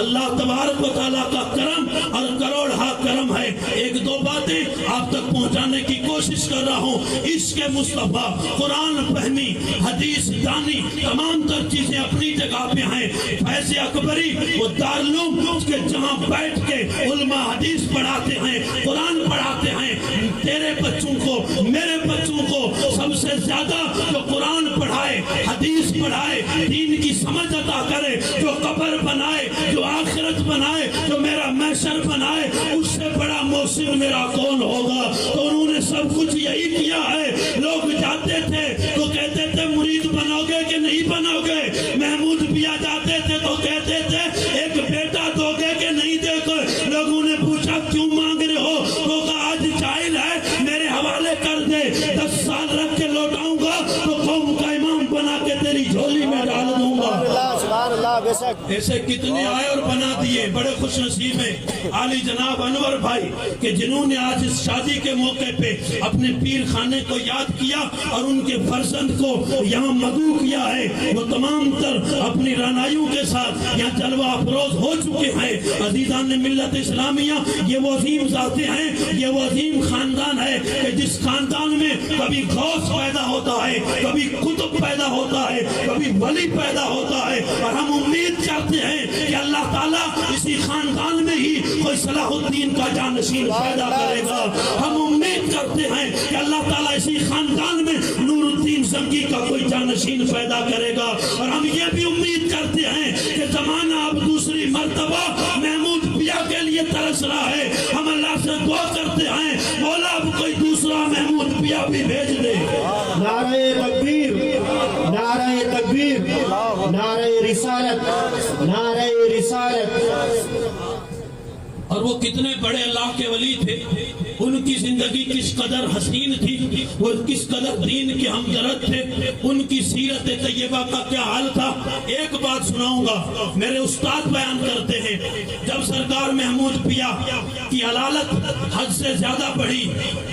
اللہ تبارک و تعالیٰ کا کرم اور کروڑ ہا کرم ہے۔ ایک دو باتیں آپ تک پہنچانے کی کوشش کر رہا ہوں۔ عشق مصطفیٰ، قرآن فہمی، حدیث دانی، تمام تر چیزیں اپنی جگہ پہ ہیں۔ فیض اکبری وہ دارالعلوم کے جہاں بیٹھ کے علماء حدیث پڑھاتے ہیں، قرآن پڑھاتے ہیں۔ تیرے بچوں کو، میرے بچوں کو سب سے زیادہ جو قرآن پڑھائے، حدیث پڑھائے، دین کی سمجھ عطا کرے، جو قبر بنائے، جو آخرت بنائے، جو میرا محشر بنائے، اس سے بڑا محسن میرا کون ہوگا؟ تو انہوں نے سب کچھ یہی کیا ہے۔ لوگ جاتے تھے تو کہتے تھے مرید بنو گے کہ نہیں بنو گے، محمود پیا جاتے تھے تو کہتے تھے ایک بیٹا دو گے کہ نہیں دے گے۔ لوگوں نے پوچھا کیوں مانگ رہے ہو، تو کہا آج جاہل ہے، میرے حوالے کر دے، 10 سال رکھ کے لوٹاؤں گا تو قوم کا امام بنا کے تیری جھولی میں ڈال دوں گا۔ سبحان اللہ بے شک۔ ایسے کتنے آئے اور بنا دیے۔ بڑے خوش نصیب ہیں عالی جناب انور بھائی کہ جنہوں نے آج اس شادی کے موقع پہ اپنے پیر خانے کو یاد کیا اور ان کے فرزند کو یہاں مدعو کیا ہے۔ وہ تمام تر اپنی رانائیوں کے ساتھ یہاں جلوہ افروز ہو چکے ہیں۔ عزیزان ملت اسلامیہ، یہ وہ عظیم ذاتیں ہیں، یہ وہ عظیم خاندان ہے کہ جس خاندان میں کبھی غوث پیدا ہوتا ہے، کبھی قطب پیدا ہوتا ہے، کبھی ولی پیدا ہوتا ہے۔ اور ہم امید کرتے ہیں کہ اللہ تعالیٰ اسی خاندان میں ہی کوئی صلاح الدین کا جانشین پیدا کرے گا۔ ہم امید کرتے ہیں کہ اللہ تعالیٰ اسی خاندان میں نور الدین زنگی کا کوئی جانشین پیدا کرے گا۔ اور ہم یہ بھی امید کرتے ہیں کہ زمانہ اب دوسری مرتبہ محمود پیا کے لیے ترس رہا ہے۔ ہم اللہ سے دعا کرتے ہیں مولا اب کوئی دوسرا محمود پیا بھی بھیج دے۔ نعرہ تکبیر، نعرہ تکبیر، نعرہ رسالت، نعرہ رسالت۔ اور وہ کتنے بڑے اللہ کے ولی تھے، ان کی زندگی کس قدر حسین تھی، وہ کس قدر دین کے ہمدرد تھے، ان کی سیرت طیبہ کا کیا حال تھا۔ ایک بات سناؤں گا، میرے استاد بیان کرتے ہیں جب سرکار محمود پیا کی علالت حد سے زیادہ بڑھی،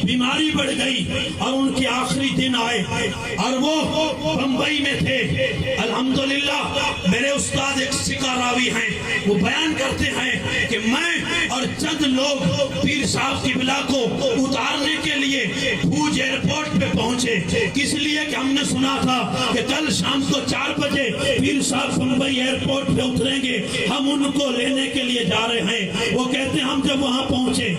بیماری بڑھ گئی اور ان کے آخری دن آئے اور وہ بمبئی میں تھے۔ الحمدللہ میرے استاد ایک سکہ راوی ہیں، وہ بیان کرتے ہیں کہ میں اور چند لوگ پیر صاحب کی بلا کو کو اتارنے کے لیے بھوج ایئرپورٹ پہ پہنچے، کس لیے کہ ہم نے سنا تھا کہ کل شام کو 4 بجے پیر صاحب بمبئی ایئرپورٹ پہ اتریں گے، ہم ان کو لینے کے لیے جا رہے ہیں۔ وہ کہتے ہیں ہم جب وہاں پہنچے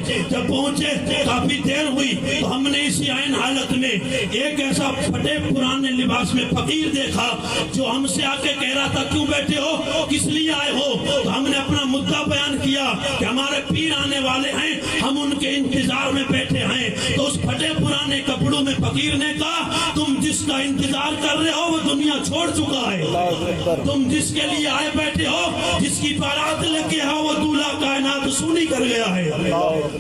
کافی دیر ہوئی تو ہم نے اسی عین حالت میں ایک ایسا پھٹے پرانے لباس میں فقیر دیکھا جو ہم سے آ کے کہہ رہا تھا کیوں بیٹھے ہو، کس لیے آئے ہو؟ تو ہم نے اپنا مدعا بیان کیا کہ ہمارے پیر آنے والے ہیں، ہم ان کے انتظار میں بیٹھے ہیں۔ تو اس پھٹے پرانے کپڑوں میں فقیر نے کہا تم جس کا انتظار کر رہے ہو وہ دنیا چھوڑ چکا ہے، تم جس کے لیے آئے بیٹھے ہو، جس کی بارات لے کے ہو، وہ دولہا کائنات سونی کر گیا ہے،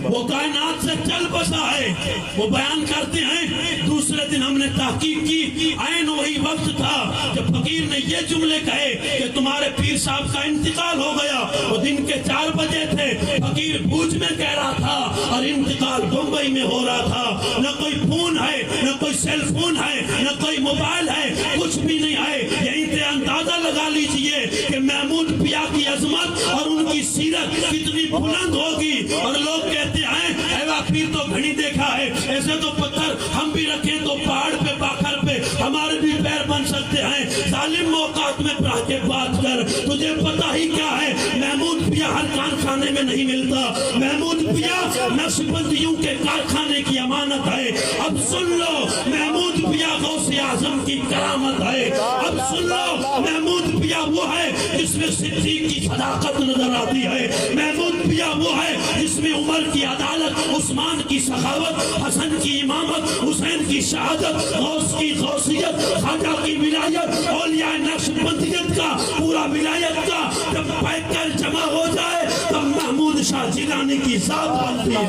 وہ کائنات سے چل بسا ہے۔ وہ بیان کرتے ہیں دوسرے دن ہم نے تحقیق کی، عین وہی وقت تھا جب فقیر نے یہ جملے کہے کہ تمہارے پیر صاحب کا انتقال ہو گیا۔ وہ دن کے 4 بجے تھے، فقیر بھوج میں کہہ رہا تھا اور انتقال بمبئی میں ہو رہا تھا۔ نہ کوئی فون ہے، نہ کوئی سیل فون ہے، نہ کوئی موبائل ہے، کچھ بھی نہیں ہے۔ یہیں سے اندازہ لگا لیجئے کہ محمود پیا کی عظمت اور ان کی سیرت کتنی بلند ہوگی۔ اور لوگ کہتے ہیں ایوا پیر تو گھڑی دیکھا ہے، ایسے تو پتھر ہم بھی رکھیں تو پہاڑ پہ باکھر پہ ہمارے بھی پیر بن سکتے ہیں۔ ظالم موقعات میں پڑھ کے بات کر، تجھے پتہ ہی کیا ہے محمود پیا ہر کارخانے میں نہیں ملتا، محمود پیا نقشبندیوں کے کارخانے کی امانت ہے۔ اب سن لو محمود پیا غوث اعظم کی کرامت ہے، اب سن لو محمود پیا وہ ہے جس میں صدیق کی صداقت نظر آتی ہے، محمود پیا وہ ہے جس میں عمر کی عدالت، عثمان کی سخاوت، حسن کی امامت، حسین کی شہادت، غوث کی غوثیت، خواجہ کی ولایت، اولیاء نقشبندیت کا پورا ولایت کا جب بیٹھ کر جمع ہو جائے تب محمود شاہ جیلانی کی ذات بنتی ہے۔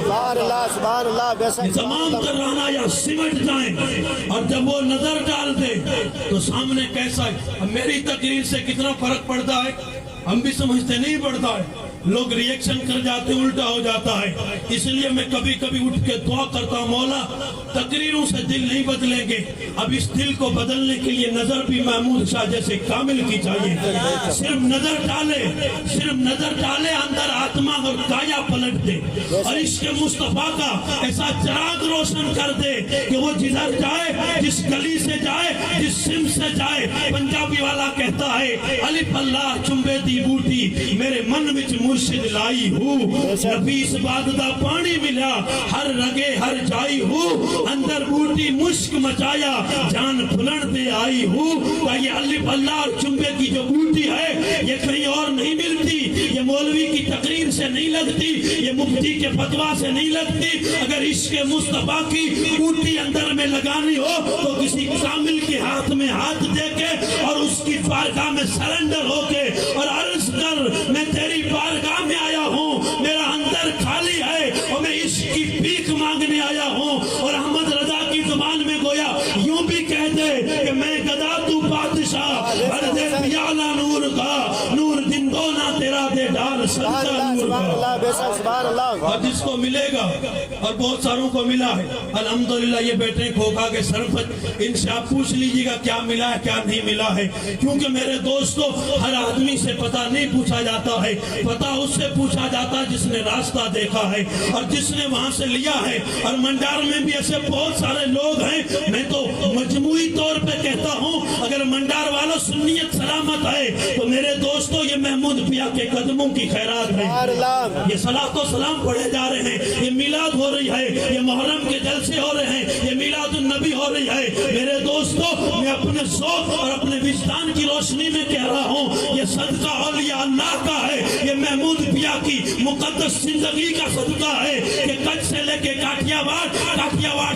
سبحان اللہ بے شک تمام ترانہ یا سمٹ جائیں اور جب وہ نظر ڈال دے تو سامنے کیسا ہے۔ اب میری تقریر سے کتنا فرق پڑتا ہے ہم بھی سمجھتے نہیں پڑتا ہے، لوگ ریئیکشن کر جاتے الٹا ہو جاتا ہے۔ اس لیے میں کبھی کبھی اٹھ کے دعا کرتا ہوں مولا تقریروں سے دل نہیں بدلیں گے، اب اس دل کو بدلنے کے لیے نظر بھی محمود شاہ جیسے کامل کی چاہیے۔ صرف نظر ڈالے اندر آتما اور کایا پلٹ دے اور عشق مصطفیٰ کا ایسا چراغ روشن کر دے کہ وہ جدھر جائے، جس گلی سے جائے، جس سم سے جائے، پنجابی والا کہتا ہے الف اللہ چنبے دی بوٹی میرے من وچ مرشد لائی ہوں، نفیس باددہ پانی ملا ہر رگے ہر جائی ہوں، اندر بوٹی مشک مچایا جان پھلن دے آئی ہوں۔ یہ الف اللہ اور چنبے کی جو بوٹی ہے یہ کہیں اور نہیں ملتی، یہ مولوی کی تقریر سے نہیں لگتی، یہ مفتی کے فتویٰ سے نہیں لگتی۔ اگر عشق مصطفیٰ کی بوٹی اندر میں لگانی ہو تو کسی کامل کے ہاتھ میں ہاتھ دے کے اور اس کی بارگاہ میں سرنڈر ہو کے اور عرض کر میں تیری بارگاہ میں آیا ہوں، میرا اندر خالی ہے اور میں عشق کی بھیک مانگنے آیا ہوں۔ اور احمد رضا کی زبان میں گویا یوں بھی کہہ دے کہ میں گدا تو بادشاہ ہر دے پیالہ نور کا، نور دن دونا تیرا دے ڈال سجدہ نور کا۔ بے شک سبحان اللہ۔ اور جس کو ملے گا اور بہت ساروں کو ملا ہے الحمدللہ، یہ بیٹھے کھوکھا کے سرفت ان سے آپ پوچھ لیجیے گا کیا ملا ہے کیا نہیں ملا ہے، کیونکہ میرے دوستو ہر آدمی سے پتہ نہیں پوچھا جاتا ہے، پتہ اس سے پوچھا جاتا ہے جس نے راستہ دیکھا ہے اور جس نے وہاں سے لیا ہے۔ اور منڈار میں بھی ایسے بہت سارے لوگ ہیں، میں تو مجموعی طور پہ کہتا ہوں اگر منڈار والوں سنیت سلامت ہے تو میرے دوستو یہ محمود پیا کے قدموں کی خیرات ہے، یہ صلاۃ و سلام پڑھے جا رہے ہیں، یہ میلاد ہو رہی ہے، یہ محرم کے جلسے ہو رہے ہیں، یہ میلاد النبی ہو رہی ہے۔ میرے دوستو میں اپنے ذوق اور اپنے وجدان کی روشنی میں کہہ رہا ہوں یہ صدقہ اولیاء اللہ کا ہے، یہ محمود پیا کی مقدس زندگی کا صدقہ ہے کہ کچھ سے لے کے کاٹیا واڑ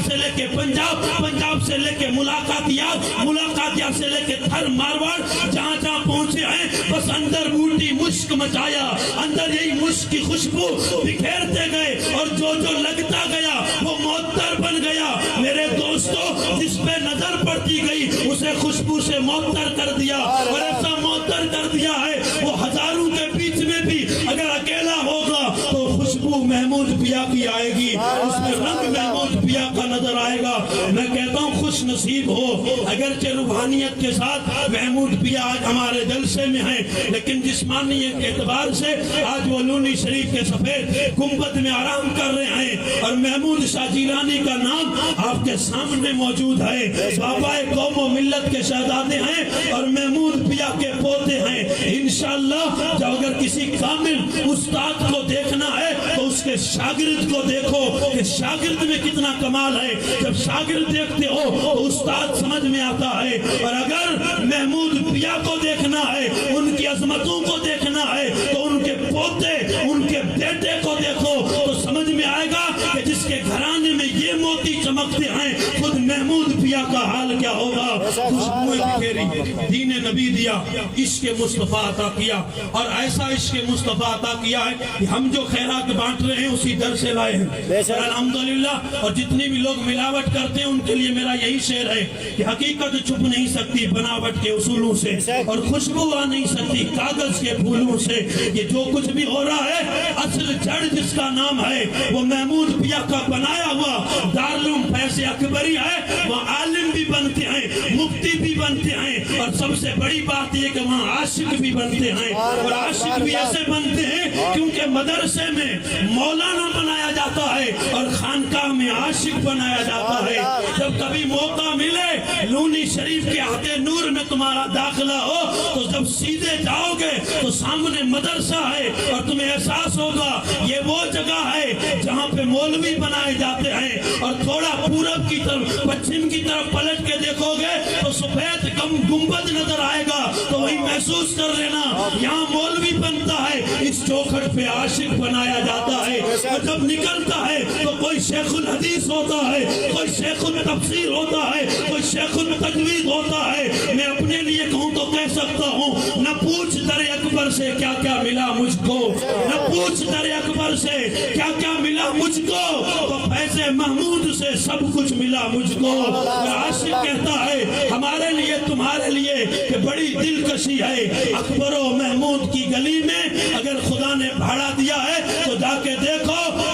سے لے کے پنجاب سے لے کے ملاقاتیات سے لے کے تھر مارواڑ جہاں جہاں پہنچے ہیں بس اندر بوٹی مشک مچایا، اندر یہی مشک کی خوشبو بکھیرتے گئے اور جو جو لگتا گیا وہ معطر بن گیا۔ میرے دوستو جس پہ نظر پڑتی گئی اسے خوشبو سے معطر کر دیا اور ایسا معطر کر دیا ہے وہ ہزاروں کے بیچ میں بھی اگر اکیلا ہوگا تو خوشبو محمود پیا کی آئے گی، اس میں رنگ محمود پیا کا نظر آئے گا۔ میں کہتا ہوں خوش خوش نصیب ہو۔ اگرچہ روحانیت کے ساتھ محمود پیا آج ہمارے جلسے میں ہیں، لیکن جسمانی اعتبار سے آج وہ لونی شریف کے سفید گنبد میں آرام کر رہے ہیں، اور محمود شاہ جیلانی کا نام آپ کے سامنے موجود ہے۔ بابا قوم و ملت کے شہزادے ہیں اور محمود پیا کے پوتے ہیں۔ انشاءاللہ جب اگر کسی کامل استاد کو دیکھنا ہے تو اس کے شاگرد کو دیکھو کہ شاگرد میں کتنا کمال ہے۔ جب شاگرد دیکھتے ہو تو استاد سمجھ میں آتا ہے، اور اگر محمود پیا کو دیکھنا ہے، ان کی عظمتوں کو دیکھنا ہے، تو ان کے پوتے، ان کے بیٹے کو دیکھو تو سمجھ میں آئے گا کہ جس کے گھرانے میں یہ موتی چمکتے ہیں خود محمود پیا کا حال کیا ہوگا۔ خوشبوئیں بکھیری، دین نبی دیا، عشق مصطفیٰ عطا کیا، اور ایسا عشق مصطفیٰ عطا کیا ہے کہ ہم جو خیرات بانٹ رہے ہیں اسی در سے لائے ہیں الحمدللہ۔ اور جتنی بھی لوگ ملاوٹ کرتے ہیں ان کے لیے میرا یہی شعر ہے کہ حقیقت چھپ نہیں سکتی بناوٹ کے اصولوں سے، اور خوشبو آ نہیں سکتی کاغذ کے پھولوں سے۔ یہ جو کچھ بھی ہو رہا ہے اصل جڑ جس کا نام ہے وہ محمود پیا کا بنایا ہوا دارالعلوم فیض اکبری ہے۔ وہ عالم بھی بنتے ہیں، مفتی بھی بنتے ہیں، اور سب سے بڑی بات یہ کہ وہاں عاشق بھی بنتے ہیں، اور عاشق بھی ایسے بنتے ہیں کیونکہ مدرسے میں مولانا بنایا جاتا ہے اور خانقاہ میں عاشق بنایا جاتا ہے۔ جب کبھی موقع ملے لونی شریف کے ہاتھ نور میں تمہارا داخلہ ہو تو جب سیدھے جاؤ گے تو سامنے مدرسہ ہے، اور تمہیں احساس ہوگا یہ وہ جگہ ہے جہاں پہ مولوی بنائے جاتے ہیں۔ اور تھوڑا پورب کی طرف، پچھم کی طرف پلٹ کے دیکھو گے تو سفید گنبد نظر آئے گا، تو وہی محسوس کر لینا یہاں مولوی بنتا ہے، اس چوکھٹ پہ عاشق بنایا جاتا ہے۔ اور جب نکلتا ہے تو کوئی شیخ الحدیث ہوتا ہے، کوئی شیخ التفسیر ہوتا ہے، کوئی شیخ التجوید ہوتا ہے۔ میں اپنے لیے کہوں تو کہہ سکتا ہوں، نہ پوچھ در اکبر سے کیا کیا ملا مجھ کو، نہ پوچھ در اکبر سے کیا کیا ملا مجھ کو، تو فیض محمود سے سب کچھ ملا مجھ کو۔ اور عاشق کہتا ہے ہمارے لیے تمہارے لیے کہ بڑی دلکشی ہے، اکبر و محمود کی گلی میں اگر خدا نے بھاڑا دیا ہے تو جا کے دیکھو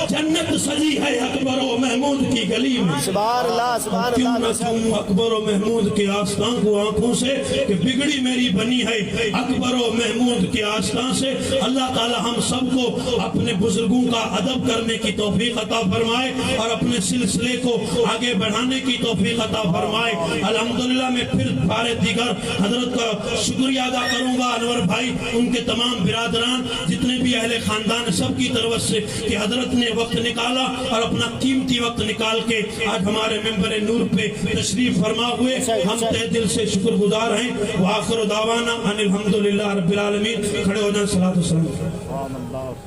جنت سجی ہے اکبر و محمود کی گلی میں۔ سبحان اللہ، سبحان کیوں اللہ۔ نہ کہوں اکبر و محمود کے آستان کو آنکھوں سے کہ بگڑی میری بنی ہے اکبر و محمود کے آستان سے۔ اللہ تعالی ہم سب کو اپنے بزرگوں کا ادب کرنے کی توفیق عطا فرمائے اور اپنے سلسلے کو آگے بڑھانے کی توفیق عطا فرمائے۔ الحمدللہ میں پھر بارے دیگر حضرت کا شکریہ ادا کروں گا، انور بھائی، ان کے تمام برادران، جتنے بھی اہل خاندان، سب کی طرف سے کہ حضرت نے وقت نکالا اور اپنا قیمتی وقت نکال کے آج ہمارے ممبر نور پہ تشریف فرما ہوئے۔ ہم تہ دل سے شکر گزار ہیں۔ وآخر دعوانا ان الحمدللہ رب العالمین۔ کھڑے ہو جائیں، صلاۃ والسلام۔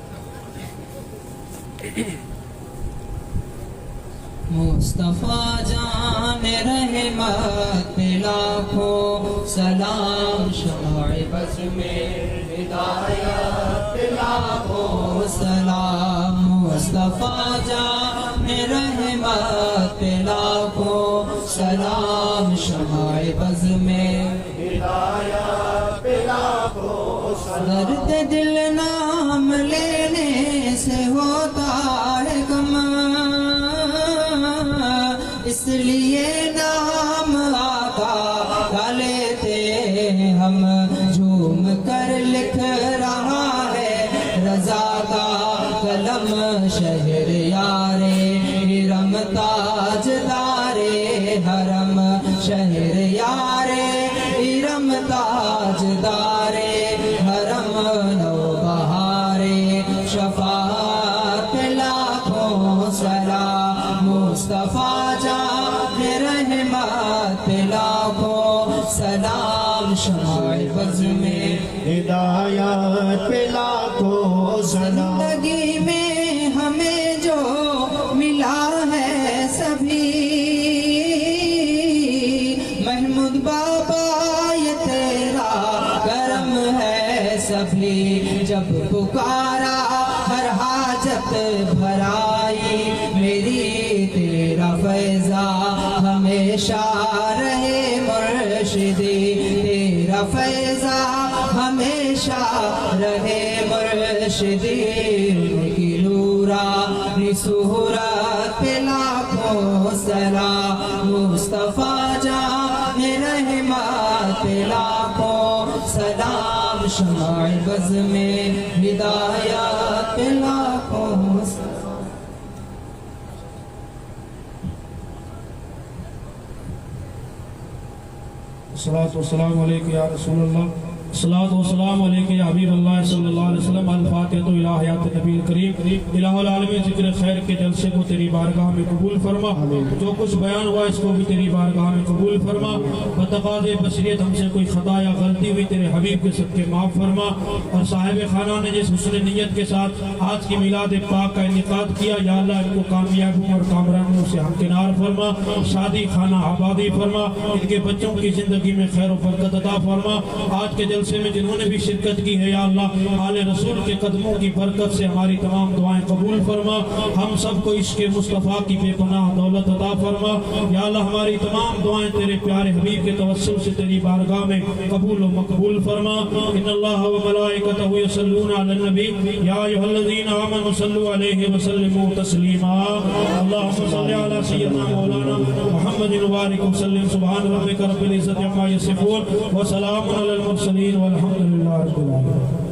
مصطفیٰ جان رحمت پہ لاکھوں سلام، شمع بز میں ہدایت پہ لاکھوں سلام۔ مصطفیٰ جان رحمت پہ لاکھوں سلام، شمع بز میں ہدایت پہ لاکھوں سلام۔ درد دل نام لینے سے ہوتا ہے غم، اس لیے نام آقا کا لیتے ہم، جھوم کر لکھ رہا ہے رضا کا قلم، شہر یارے حرم تاجدارے حرم، شہر یارے حرم تاجدارے حرم، نو بہارے شفاعت لاکھوں سلام۔ مصطفیٰ جان رحمت پہ لاکھوں سلام، شمع بز میں ہدایت پہ لاکھوں سلام۔ زندگی میں ہمیں جو ملا ہے سبھی، محمود بابا یہ تیرا کرم ہے سبھی، جب پکارا ہر حاجت بھرائی میری، تیرا فیضا ہمیشہ رہے مرشدی، تیرا فیضا ہمیشہ رہے مرشدی، ان کی نورانی صورت پہ لاکھوں سلام۔ مصطفیٰ پہ لاکھوں سلام، شمع بز میں ہدایت پہ لاکھوں سلام۔ الصلاة والسلام علیکہ یا رسول اللہ، الصلاة والسلام علیکہ یا حبیب اللہ صلی اللہ علیہ وسلم۔ الفاتحہ الہ حیات نبی کریم۔ الہ العالمین ذکر خیر کے جلسے کو تیری بارگاہ میں قبول فرما، جو کچھ بیان ہوا اس کو بھی تیری بارگاہ میں قبول فرما۔ بتقاض بشریت ہم سے کوئی خطا یا غلطی ہوئی تیرے حبیب کے صدقے معاف فرما، اور صاحب خانہ نے جس حسن نیت کے ساتھ آج کی میلاد پاک کا انعقاد کیا، یا اللہ ان کو کامیابیوں اور کامرانیوں سے ہمکنار فرما، شادی خانہ آبادی فرما، ان کے بچوں کی زندگی میں خیر و برکت عطا فرما۔ آج کے جلسے میں جنہوں نے بھی شرکت کی ہے، یا اللہ آل رسول کے قدموں کی برکت سے ہماری تمام دعائیں قبول فرما، ہم سب کو عشق مصطفیٰ کی بے پناہ دولت عطا فرما۔ یا اللہ ہماری تمام دعائیں تیرے پیارے حبیب کے توسل سے تیری بارگاہ میں قبول و مقبول فرما۔ ان اللہ و ملائکتہ یصلون علی النبی یا ایھا الذین آمنوا صلوا علیہ وسلموا تسلیما۔ اللہم صل علی سیدنا مولانا محمد وبارک وسلم۔ سبحان ربک رب العزت عما یصفون وسلام علی المرسلین والحمد للہ رب العالمین۔